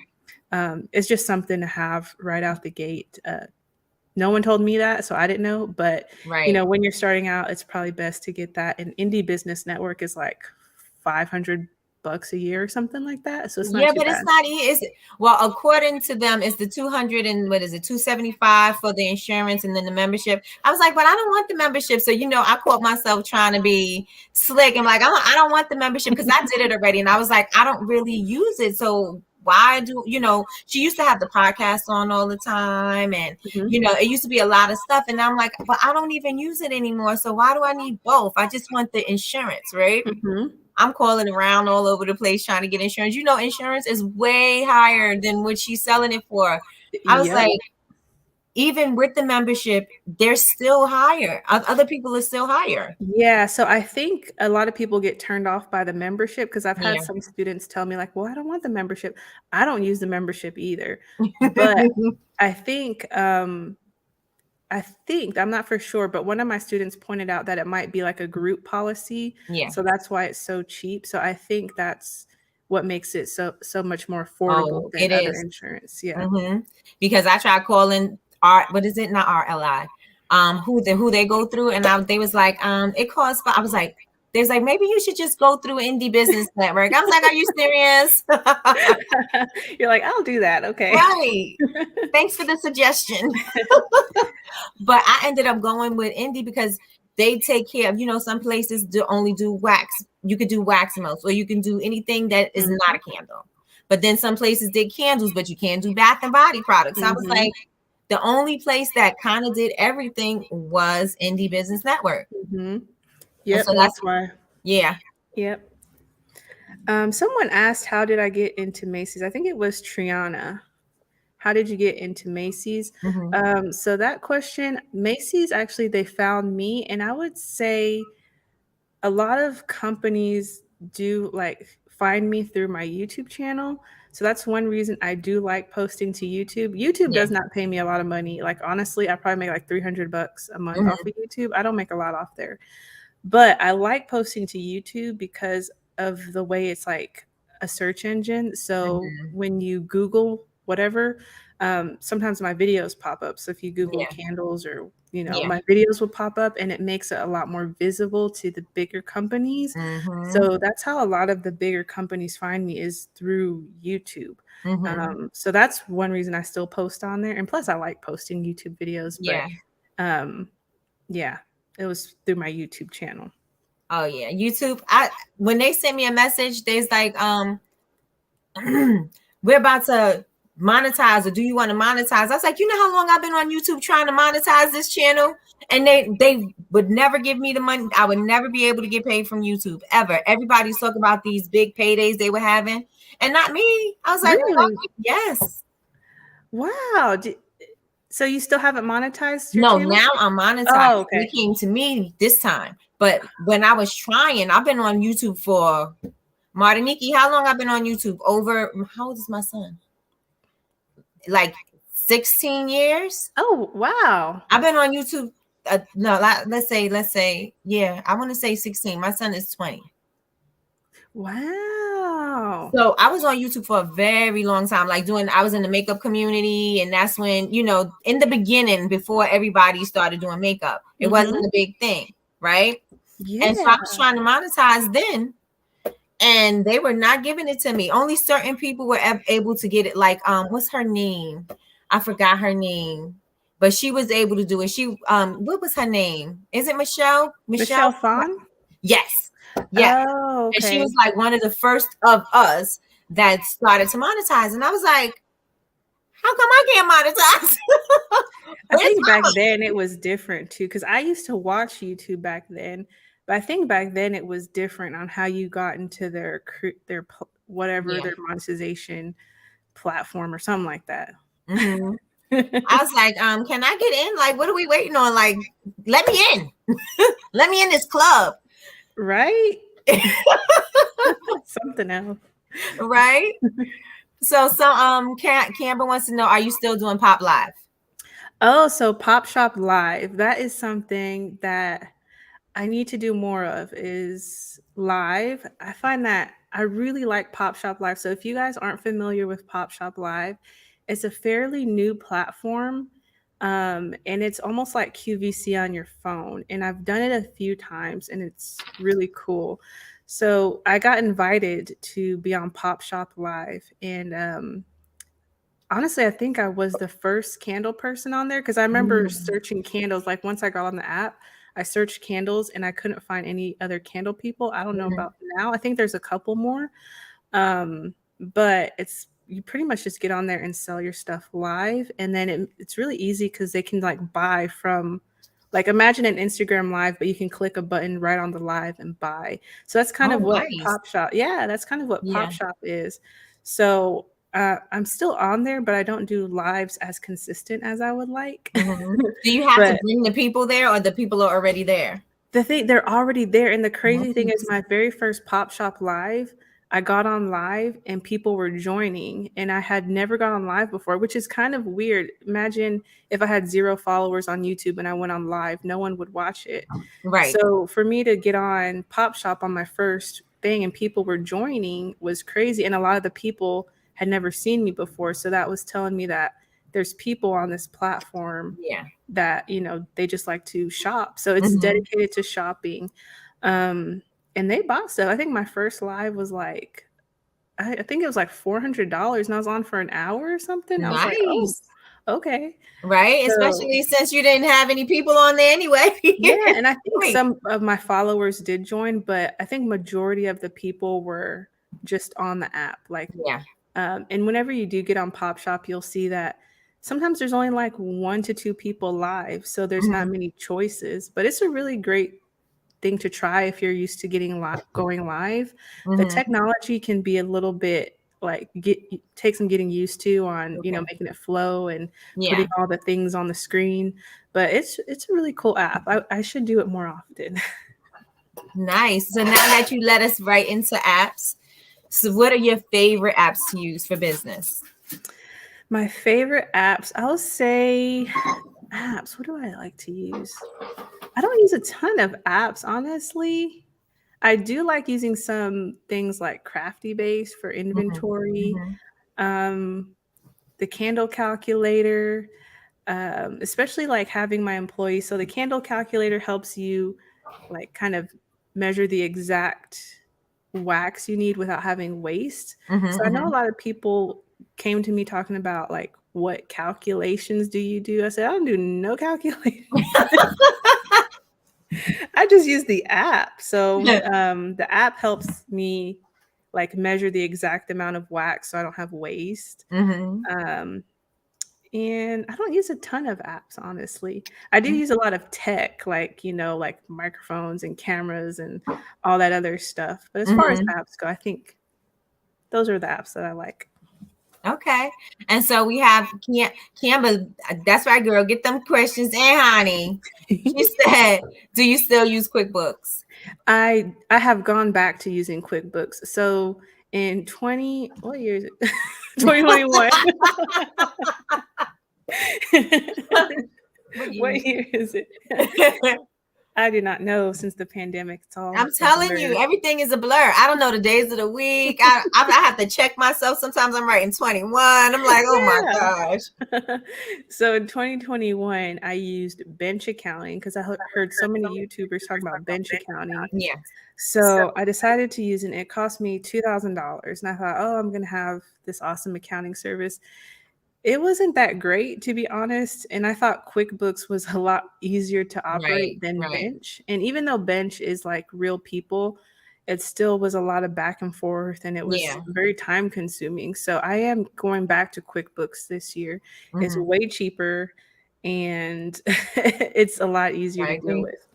So it's just something to have right out the gate. No one told me that, so I didn't know. But right. when you're starting out, it's probably best to get that. And Indie Business Network is like $500 a year or something like that, so it's not Yeah, too but it's bad. not is it? Well, according to them, it's the 200 and what is it, 275 for the insurance and then the membership. I was like, but I don't want the membership. So I caught myself trying to be slick. I'm like, I don't want the membership because I did it already, and I was like, I don't really use it. So why do she used to have the podcast on all the time, and Mhm. it used to be a lot of stuff, and I'm like, but I don't even use it anymore. So why do I need both? I just want the insurance, right? Mhm. I'm calling around all over the place trying to get insurance. Insurance is way higher than what she's selling it for. I was Yep. like, even with the membership, they're still higher. Other people are still higher. Yeah, so I think a lot of people get turned off by the membership because I've had Yeah. some students tell me like, "Well, I don't want the membership." I don't use the membership either. But I think I'm not for sure, but one of my students pointed out that it might be like a group policy, Yeah. so that's why it's so cheap. So I think that's what makes it so much more Oh, affordable it than other is. insurance. Yeah. Mm-hmm. Because I tried calling what is it? Not RLI. Who they go through, and they was like, it costs. I was like, There's like, maybe you should just go through Indie Business Network. I was like, are you serious? You're like, I'll do that. Okay. Right. Thanks for the suggestion. But I ended up going with Indie because they take care of, some places only do wax. You could do wax melts, or you can do anything that is not a candle. But then some places did candles, but you can't do bath and body products. I was like, the only place that kind of did everything was Indie Business Network. Yep, so that's why. Yeah. Yep. Someone asked, how did I get into Macy's? I think it was Tiana. How did you get into Macy's? So that question, Macy's, actually, they found me. And I would say a lot of companies do like find me through my YouTube channel. So that's one reason I do like posting to YouTube. YouTube does not pay me a lot of money. Like, honestly, I probably make like $300 a month off of YouTube. I don't make a lot off there. But I like posting to YouTube because of the way it's like a search engine. So when you Google whatever, sometimes my videos pop up. So if you Google candles or, my videos will pop up, and it makes it a lot more visible to the bigger companies. So that's how a lot of the bigger companies find me, is through YouTube. So that's one reason I still post on there. And plus I like posting YouTube videos, but yeah, it was through my YouTube channel. Oh yeah, YouTube. When they sent me a message, there's like, we're about to monetize, or do you want to monetize? I was like, you know how long I've been on YouTube trying to monetize this channel, and they would never give me the money. I would never be able to get paid from YouTube ever. Everybody's talking about these big paydays they were having, and not me. I was like, really? Yes. Wow. So you still haven't monetized your No, channel? now I'm monetized. Oh, okay. It came to me this time. But when I was trying, I've been on YouTube for, Martiniki, how long I've been on YouTube? How old is my son? Like 16 years. Oh, wow. I've been on YouTube. No, let's say, yeah, I want to say 16. My son is 20. Wow. So I was on YouTube for a very long time, like I was in the makeup community, and that's when, in the beginning, before everybody started doing makeup, it wasn't a big thing, right? Yeah. And so I was trying to monetize then, and they were not giving it to me. Only certain people were able to get it. Like, what's her name? I forgot her name, but she was able to do it. What was her name? Is it Michelle? Michelle Phan? Yes. Yeah. Oh, okay. And she was like one of the first of us that started to monetize. And I was like, how come I can't monetize? I think back then it was different too, because I used to watch YouTube back then. But I think back then it was different on how you got into their whatever, their monetization platform or something like that. I was like, can I get in? Like, what are we waiting on? Like, let me in. Let me in this club. Right? Something else. Right? So Camber wants to know, are you still doing Pop Live? Oh, so Pop Shop Live. That is something that I need to do more of, is live. I find that I really like Pop Shop Live. So if you guys aren't familiar with Pop Shop Live, it's a fairly new platform. And it's almost like QVC on your phone. And I've done it a few times, and it's really cool. So I got invited to be on Pop Shop Live. And honestly, I think I was the first candle person on there, because I remember searching candles. Like, once I got on the app, I searched candles and I couldn't find any other candle people. I don't know about now. I think there's a couple more. But you pretty much just get on there and sell your stuff live. And then it's really easy because they can like buy from, like, imagine an Instagram live, but you can click a button right on the live and buy. So that's kind of what Pop Shop. Yeah, that's kind of what Pop Shop is. So I'm still on there, but I don't do lives as consistent as I would like. Do you have to bring the people there, or the people are already there? They're already there. And the crazy thing is, my very first Pop Shop live, I got on live and people were joining, and I had never gone on live before, which is kind of weird. Imagine if I had 0 followers on YouTube and I went on live, no one would watch it. Right. So for me to get on Pop Shop on my first thing and people were joining was crazy. And a lot of the people had never seen me before. So that was telling me that there's people on this platform that, they just like to shop. So it's dedicated to shopping. and they bought stuff. I think my first live was like, I think it was like $400, and I was on for an hour or something. I was like, oh, Nice. okay. Right? So Especially since you didn't have any people on there anyway. yeah, and I think Wait. some of my followers did join, but I think majority of the people were just on the app. Like, Yeah. and whenever you do get on Pop Shop, you'll see that sometimes there's only like 1 to 2 people live, so there's not Mhm. many choices. But it's a really great thing to try if you're used to going live. The Mhm. technology can be a little bit like take some getting used to on Okay. making it flow and putting Yeah. all the things on the screen, but it's a really cool app. I should do it more often. Nice. So now that you let us right into apps, so what are your favorite apps to use for business? My favorite apps, I'll say apps. What do I like to use? I don't use a ton of apps, honestly. I do like using some things like Crafty Base for Mhm. inventory, Mhm. um, the candle calculator, especially like having my employees. So the candle calculator helps you like kind of measure the exact wax you need without having waste. Mhm. So I know a Mhm. lot of people came to me talking about like what calculations do you do? I said, I don't do no calculation. I just use the app. So the app helps me like measure the exact amount of wax so I don't have waste. Mhm. Um, and I don't use a ton of apps, honestly. I do use a lot of tech, like, like microphones and cameras and all that other stuff. But as far as Mhm. apps go, I think those are the apps that I like. Okay. And so we have Kimber. That's right, girl. Get them questions in, honey. She said, "Do you still use QuickBooks?" I have gone back to using QuickBooks. So in what year is it? 2021. What What you? year is it? I do not know since the pandemic. It's all I'm a telling you, blur. everything is a blur. I don't know the days of the week. I have to check myself. Sometimes I'm writing 21. I'm like, oh my Yeah. gosh. So in 2021, I used bench accounting because heard so many YouTubers talk about bench accounting. Yeah. So I decided to use it. It cost me $2,000. And I thought, oh, I'm going to have this awesome accounting service. It wasn't that great, to be honest, and I thought QuickBooks was a lot easier to Right. operate than Right. Bench, and even though Bench is, like, real people, it still was a lot of back and forth, and it was Yeah. very time consuming, so I am going back to QuickBooks this year. It's Hmm. way cheaper, and it's a lot easier I to deal agree. with.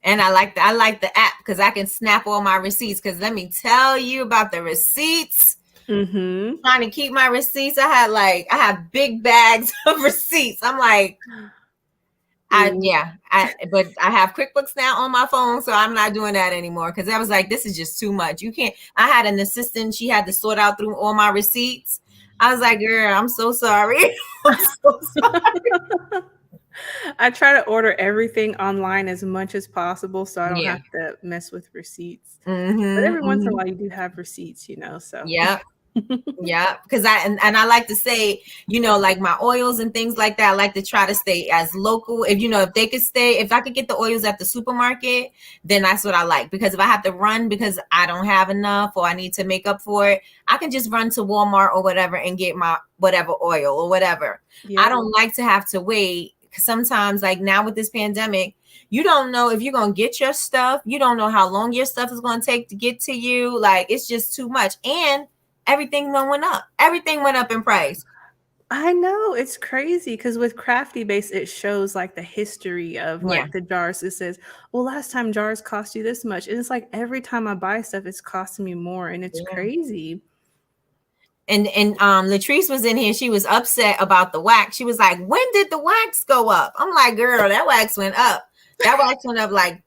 And I like the app because I can snap all my receipts. Because let me tell you about the receipts. Mhm. Trying to keep my receipts. I have big bags of receipts. I'm like, Ooh. but I have QuickBooks now on my phone, so I'm not doing that anymore because I was like, this is just too much. You can't. I had an assistant; she had to sort out through all my receipts. I was like, girl, I'm so sorry. I'm so sorry. I try to order everything online as much as possible so I don't Yeah. have to mess with receipts. But Mm-hmm. every once in a Mm-hmm. while you do have receipts, so. Yep. Yeah, because and I like to say, like my oils and things like that. I like to try to stay as local. If I could get the oils at the supermarket, then that's what I like. Because if I have to run because I don't have enough or I need to make up for it, I can just run to Walmart or whatever and get my whatever oil or whatever. I Yeah. don't like to have to wait. Sometimes, like now with this pandemic, you don't know if you're gonna get your stuff. You don't know how long your stuff is gonna take to get to you. Like it's just too much. And everything went up. Everything went up in price. I know, it's crazy because with Crafty Base, it shows like the history of Yeah. like the jars. It says, well, last time jars cost you this much. And it's like every time I buy stuff, it's costing me more. And it's Yeah. crazy. And Latrice was in here. She was upset about the wax. She was like, when did the wax go up? I'm like, girl, that wax went up. That wax went up like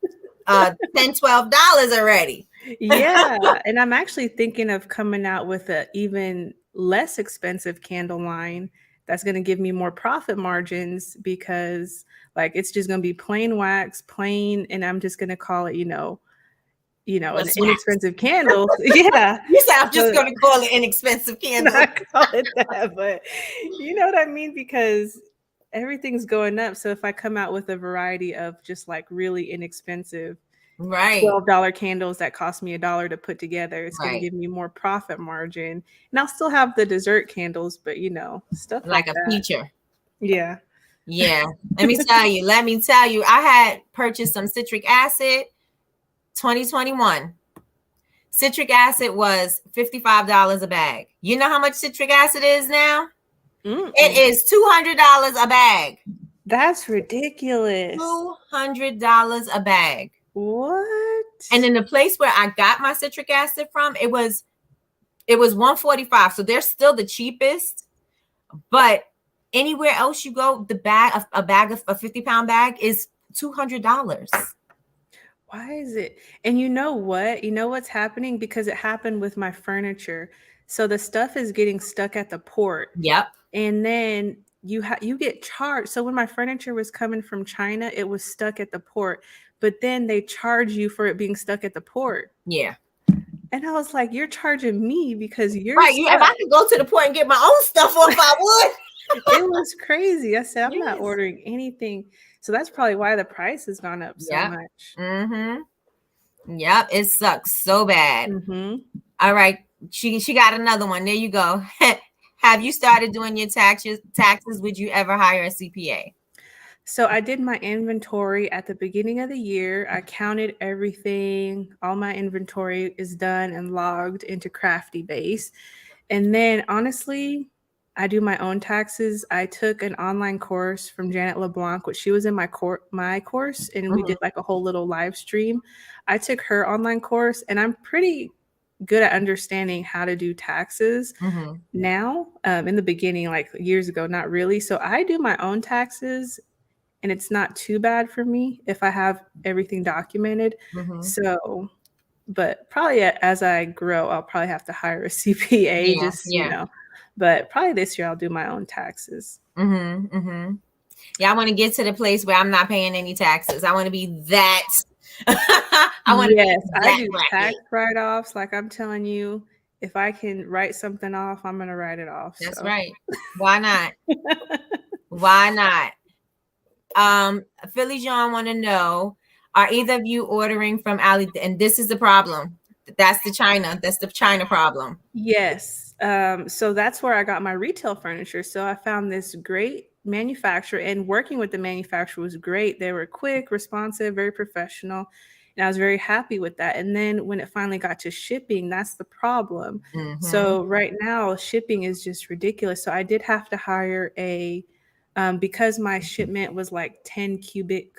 $10, $12 already. Yeah. And I'm actually thinking of coming out with a even less expensive candle line that's going to give me more profit margins because like it's just going to be plain wax, plain, and I'm just going to call it, an Just wax. inexpensive candle. Yeah. You said I'm just So gonna call it inexpensive candle. not call it that, but you know what I mean? Because everything's going up. So if I come out with a variety of just like really inexpensive, Right. $12 candles that cost me $1 to put together. It's going to Right. give me more profit margin. And I'll still have the dessert candles, but stuff like Like a that. feature. Yeah. Yeah. Let me tell you, I had purchased some citric acid 2021. Citric acid was $55 a bag. You know how much citric acid is now? It Mm-mm. is $200 a bag. That's ridiculous. $200 a bag. And What? in the place where I got my citric acid from, it was 145. So they're still the cheapest, but anywhere else you go, the bag of a bag of a 50-pound bag is $200. Why is it? And you know what? You know what's happening? Because it happened with my furniture. So the stuff is getting stuck at the port. Yep. And then you get charged. So when my furniture was coming from China, it was stuck at the port. But then they charge you for it being stuck at the port. Yeah. And I was like, you're charging me because you're Right. If stuck. I could go to the port and get my own stuff off, I would. It was crazy. I said, I'm not Yes. ordering anything. So that's probably why the price has gone up so Yep. much. Mm-hmm. Yep. It sucks so bad. Mm-hmm. All right. She got another one. There you go. Have you started doing your taxes? Would you ever hire a CPA? So I did my inventory at the beginning of the year. I counted everything. All my inventory is done and logged into Crafty Base. And then honestly, I do my own taxes. I took an online course from Janet LeBlanc, which she was in my course, and we Mm-hmm. did like a whole little live stream. I took her online course, and I'm pretty good at understanding how to do taxes Mm-hmm. now. In the beginning, like years ago, not really. So I do my own taxes, and it's not too bad for me if I have everything documented. Mm-hmm. So, but probably as I grow, I'll probably have to hire a CPA, Yeah. just, Yeah. but probably this year I'll do my own taxes. Mm-hmm. Mm-hmm. Yeah. I want to get to the place where I'm not paying any taxes. I want to be that. I want to be Yes, I that do tax bracket. write-offs. Like I'm telling you, if I can write something off, I'm going to write it off. That's So, right. Why not? Why not? Philly John want to know, are either of you ordering from Ali? And this is the problem. That's the China. That's the China problem. yes. So that's where I got my retail furniture. So I found this great manufacturer, and working with the manufacturer was great. They were quick, responsive, very professional. And I was very happy with that. And then when it finally got to shipping, that's the problem. Mm-hmm. So right now, shipping is just ridiculous. So I did have to hire because my shipment was like 10 cubic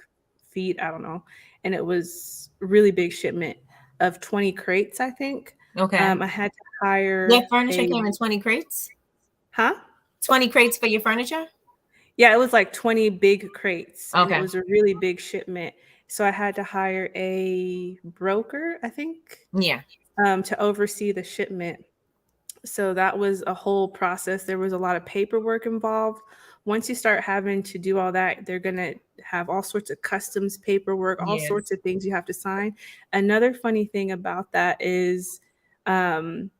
feet, I don't know. And it was a really big shipment of 20 crates, I think. Okay. I had to Your hire furniture came in 20 crates? huh? 20 crates for your furniture? Yeah, it was like 20 big crates, and it Okay. was a really big shipment. So I had to hire a broker, I think, Yeah. to oversee the shipment. So that was a whole process. There was a lot of paperwork involved. Once you start having to do all that, they're going to have all sorts of customs paperwork, all Yeah. sorts of things you have to sign. Another funny thing about that is um,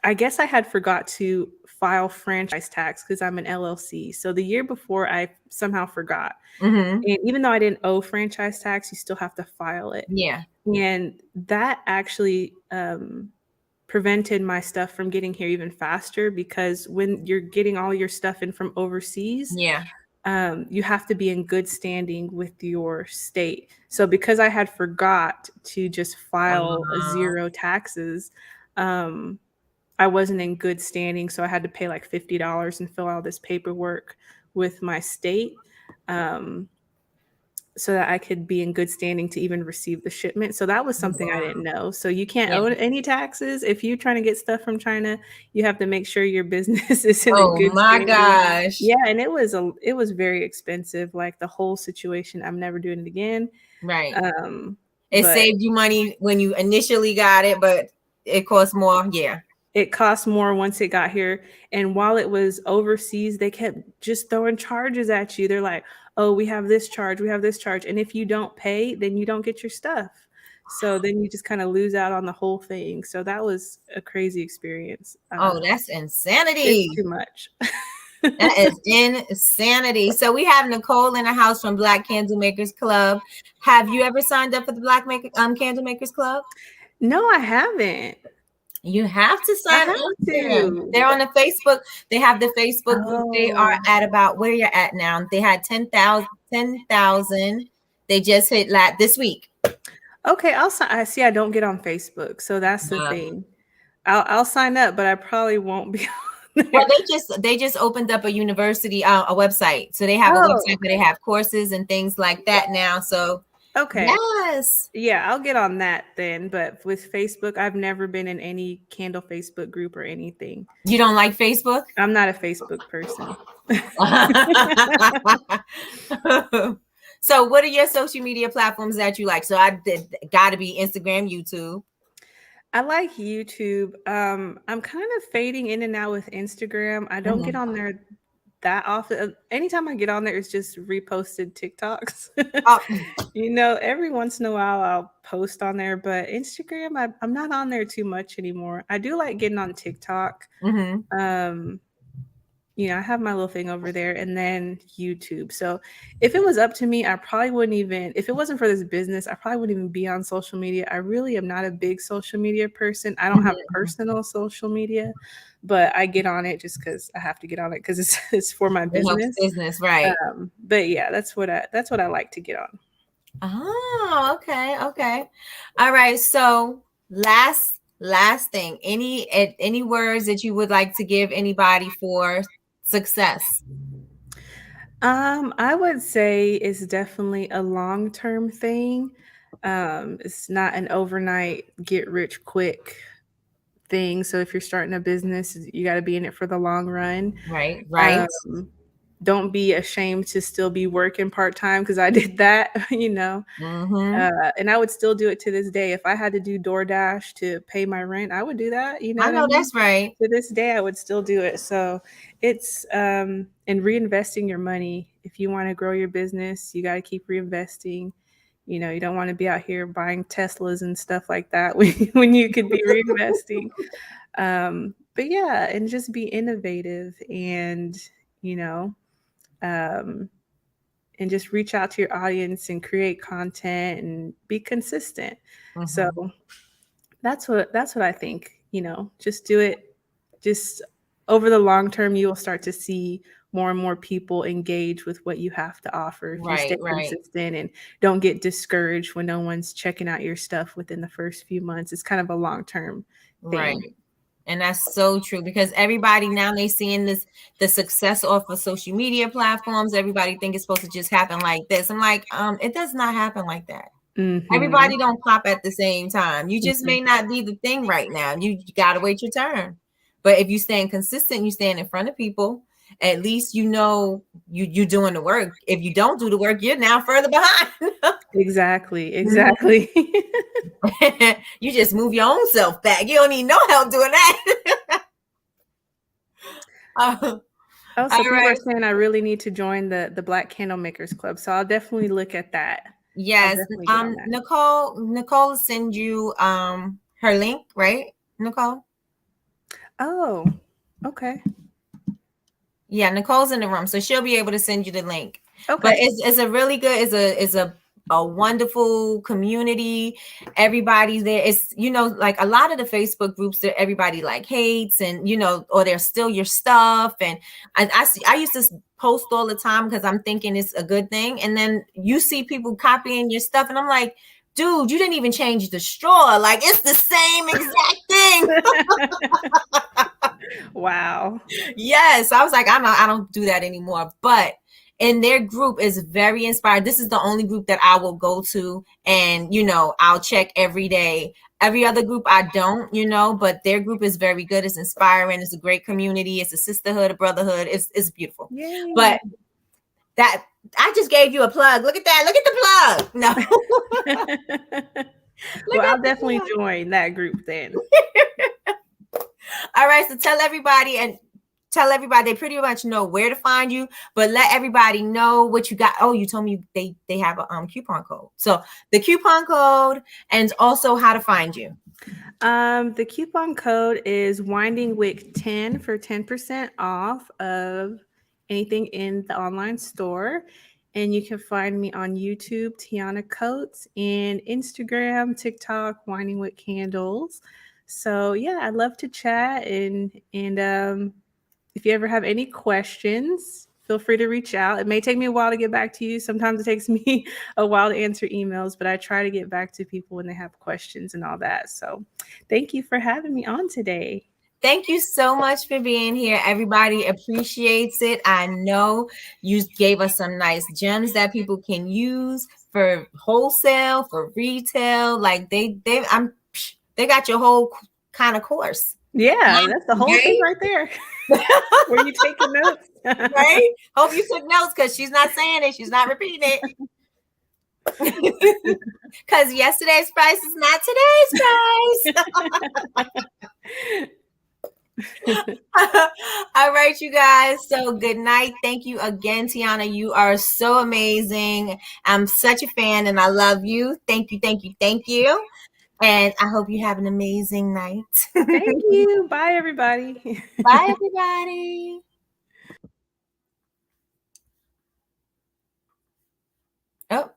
I guess I had forgot to file franchise tax because I'm an LLC. So the year before, I somehow forgot. Mm-hmm. And even though I didn't owe franchise tax, you still have to file it. Yeah. And that actually prevented my stuff from getting here even faster, because when you're getting all your stuff in from overseas, Yeah. you have to be in good standing with your state. So because I had forgot to just file a zero taxes, I wasn't in good standing. So I had to pay like $50 and fill out this paperwork with my state. So that I could be in good standing to even receive the shipment. So that was something I didn't know. So you can't Yeah. owe any taxes. If you're trying to get stuff from China, you have to make sure your business is in a Oh good my standing. gosh. Yeah, and it was very expensive. Like the whole situation, I'm never doing it again. Right. It But saved you money when you initially got it, but it costs more. Yeah. it cost more once it got here. And while it was overseas, they kept just throwing charges at you. They're like, oh, we have this charge, we have this charge. And if you don't pay, then you don't get your stuff. So then you just kind of lose out on the whole thing. So that was a crazy experience. Oh, that's It's insanity. too much. That is insanity. So we have Nicole in the house from Black Candle Makers Club. Have you ever signed up for the Candle Makers Club? No, I haven't. You have to I sign have up there. to. They're on the Facebook. They have the Facebook group. They are Oh, at about where you're at now. They had 10,000. They just hit this week. okay. I see. I don't get on Facebook, so that's the thing. I'll sign up, but I probably won't be on Well, there. they just opened up a university, a website. So they have a Oh, website where they have courses and things like that now. So okay. yes, Yeah, I'll get on that then. But with Facebook, I've never been in any candle Facebook group or anything. you don't like Facebook. I'm not a Facebook person. So what are your social media platforms that you like? So I did got to be Instagram, YouTube. I like YouTube. I'm kind of fading in and out with Instagram. I don't get Mhm. on there that often. Anytime I get on there, it's just reposted TikToks. Oh, Every once in a while I'll post on there, but Instagram, I'm not on there too much anymore. I do like getting on TikTok. mhm. Um, I have my little thing over there and then YouTube. So if it was up to me, I probably wouldn't even, if it wasn't for this business, I probably wouldn't even be on social media. I really am not a big social media person. I don't have Mhm. personal social media, but I get on it just because I have to get on it because it's for my It helps business. business, right? But yeah, that's what I like to get on. Oh, okay, okay. All right. So last thing, any words that you would like to give anybody for success? I would say it's definitely a long-term thing. It's not an overnight get rich quick thing. So if you're starting a business, you got to be in it for the long run. Right, right. Um, don't be ashamed to still be working part time because I did that, Mm-hmm. and I would still do it to this day. If I had to do DoorDash to pay my rent, I would do that. You know I what I know mean? that's right. To this day, I would still do it. So it's and reinvesting your money. If you want to grow your business, you got to keep reinvesting. You don't want to be out here buying Teslas and stuff like that when you could be reinvesting. But yeah, and just be innovative you know, um, and just reach out to your audience and create content and be consistent. So Mm-hmm. that's what I think. Just do it. Just over the long term, you will start to see more and more people engage with what you have to offer if you stay Right, right, consistent and don't get discouraged when no one's checking out your stuff within the first few months. It's kind of a long term right. thing. And that's so true because everybody now they seeing the success off of social media platforms. Everybody think it's supposed to just happen like this. I'm like, it does not happen like that. Hmm. Everybody don't pop at the same time. You just may not be the thing right now. You gotta wait your turn. But if you stand consistent, you stand in front of people, at least you doing the work. If you don't do the work, you're now further behind. Exactly. Mhm. Exactly. You just move your own self back. You don't need no help doing that. All Oh, so people are right. saying I really need to join the Black Candle Makers Club. So I'll definitely look at that. I'll Yes. definitely get on that. Nicole send you her link, right? Nicole? Oh, okay. Yeah, Nicole's in the room, so she'll be able to send you the link. But Okay. it's a really good, it's a wonderful community. Everybody's there. It's like a lot of the Facebook groups that everybody like hates and or they're still your stuff. And I used to post all the time because I'm thinking it's a good thing. And then you see people copying your stuff, and I'm like, dude, you didn't even change the straw. Like it's the same exact thing. Wow. Yes, I was like, I don't do that anymore. But in their group is very inspired. This is the only group that I will go to, and I'll check every day. Every other group I don't, but their group is very good. It's inspiring. It's a great community. It's a sisterhood, a brotherhood. It's beautiful. Yay. But that I just gave you a plug. Look at that. Look at the plug. No, look Well, at I'll the definitely plug. join that group then. All right, so tell everybody they pretty much know where to find you, but let everybody know what you got. Oh, you told me they have a coupon code. So the coupon code and also how to find you. The coupon code is Winding Wick 10 for 10% off of anything in the online store. And you can find me on YouTube, Tiana Coates, and Instagram, TikTok, Whining with Candles. So yeah, I'd love to chat, and if you ever have any questions, feel free to reach out. It may take me a while to get back to you. Sometimes it takes me a while to answer emails, but I try to get back to people when they have questions and all that. So thank you for having me on today. Thank you so much for being here. Everybody appreciates it. I know you gave us some nice gems that people can use for wholesale, for retail. Like they got your whole kind of course. Yeah, that's the whole thing Right? right there. Were you taking notes? Right? Hope you took notes because she's not saying it. She's not repeating it. Because yesterday's price is not today's price. All right, you guys. So good night. Thank you again, Tiana. You are so amazing. I'm such a fan and I love you. Thank you, thank you, thank you. And I hope you have an amazing night. Thank you. Bye, everybody. Bye, everybody. Oh.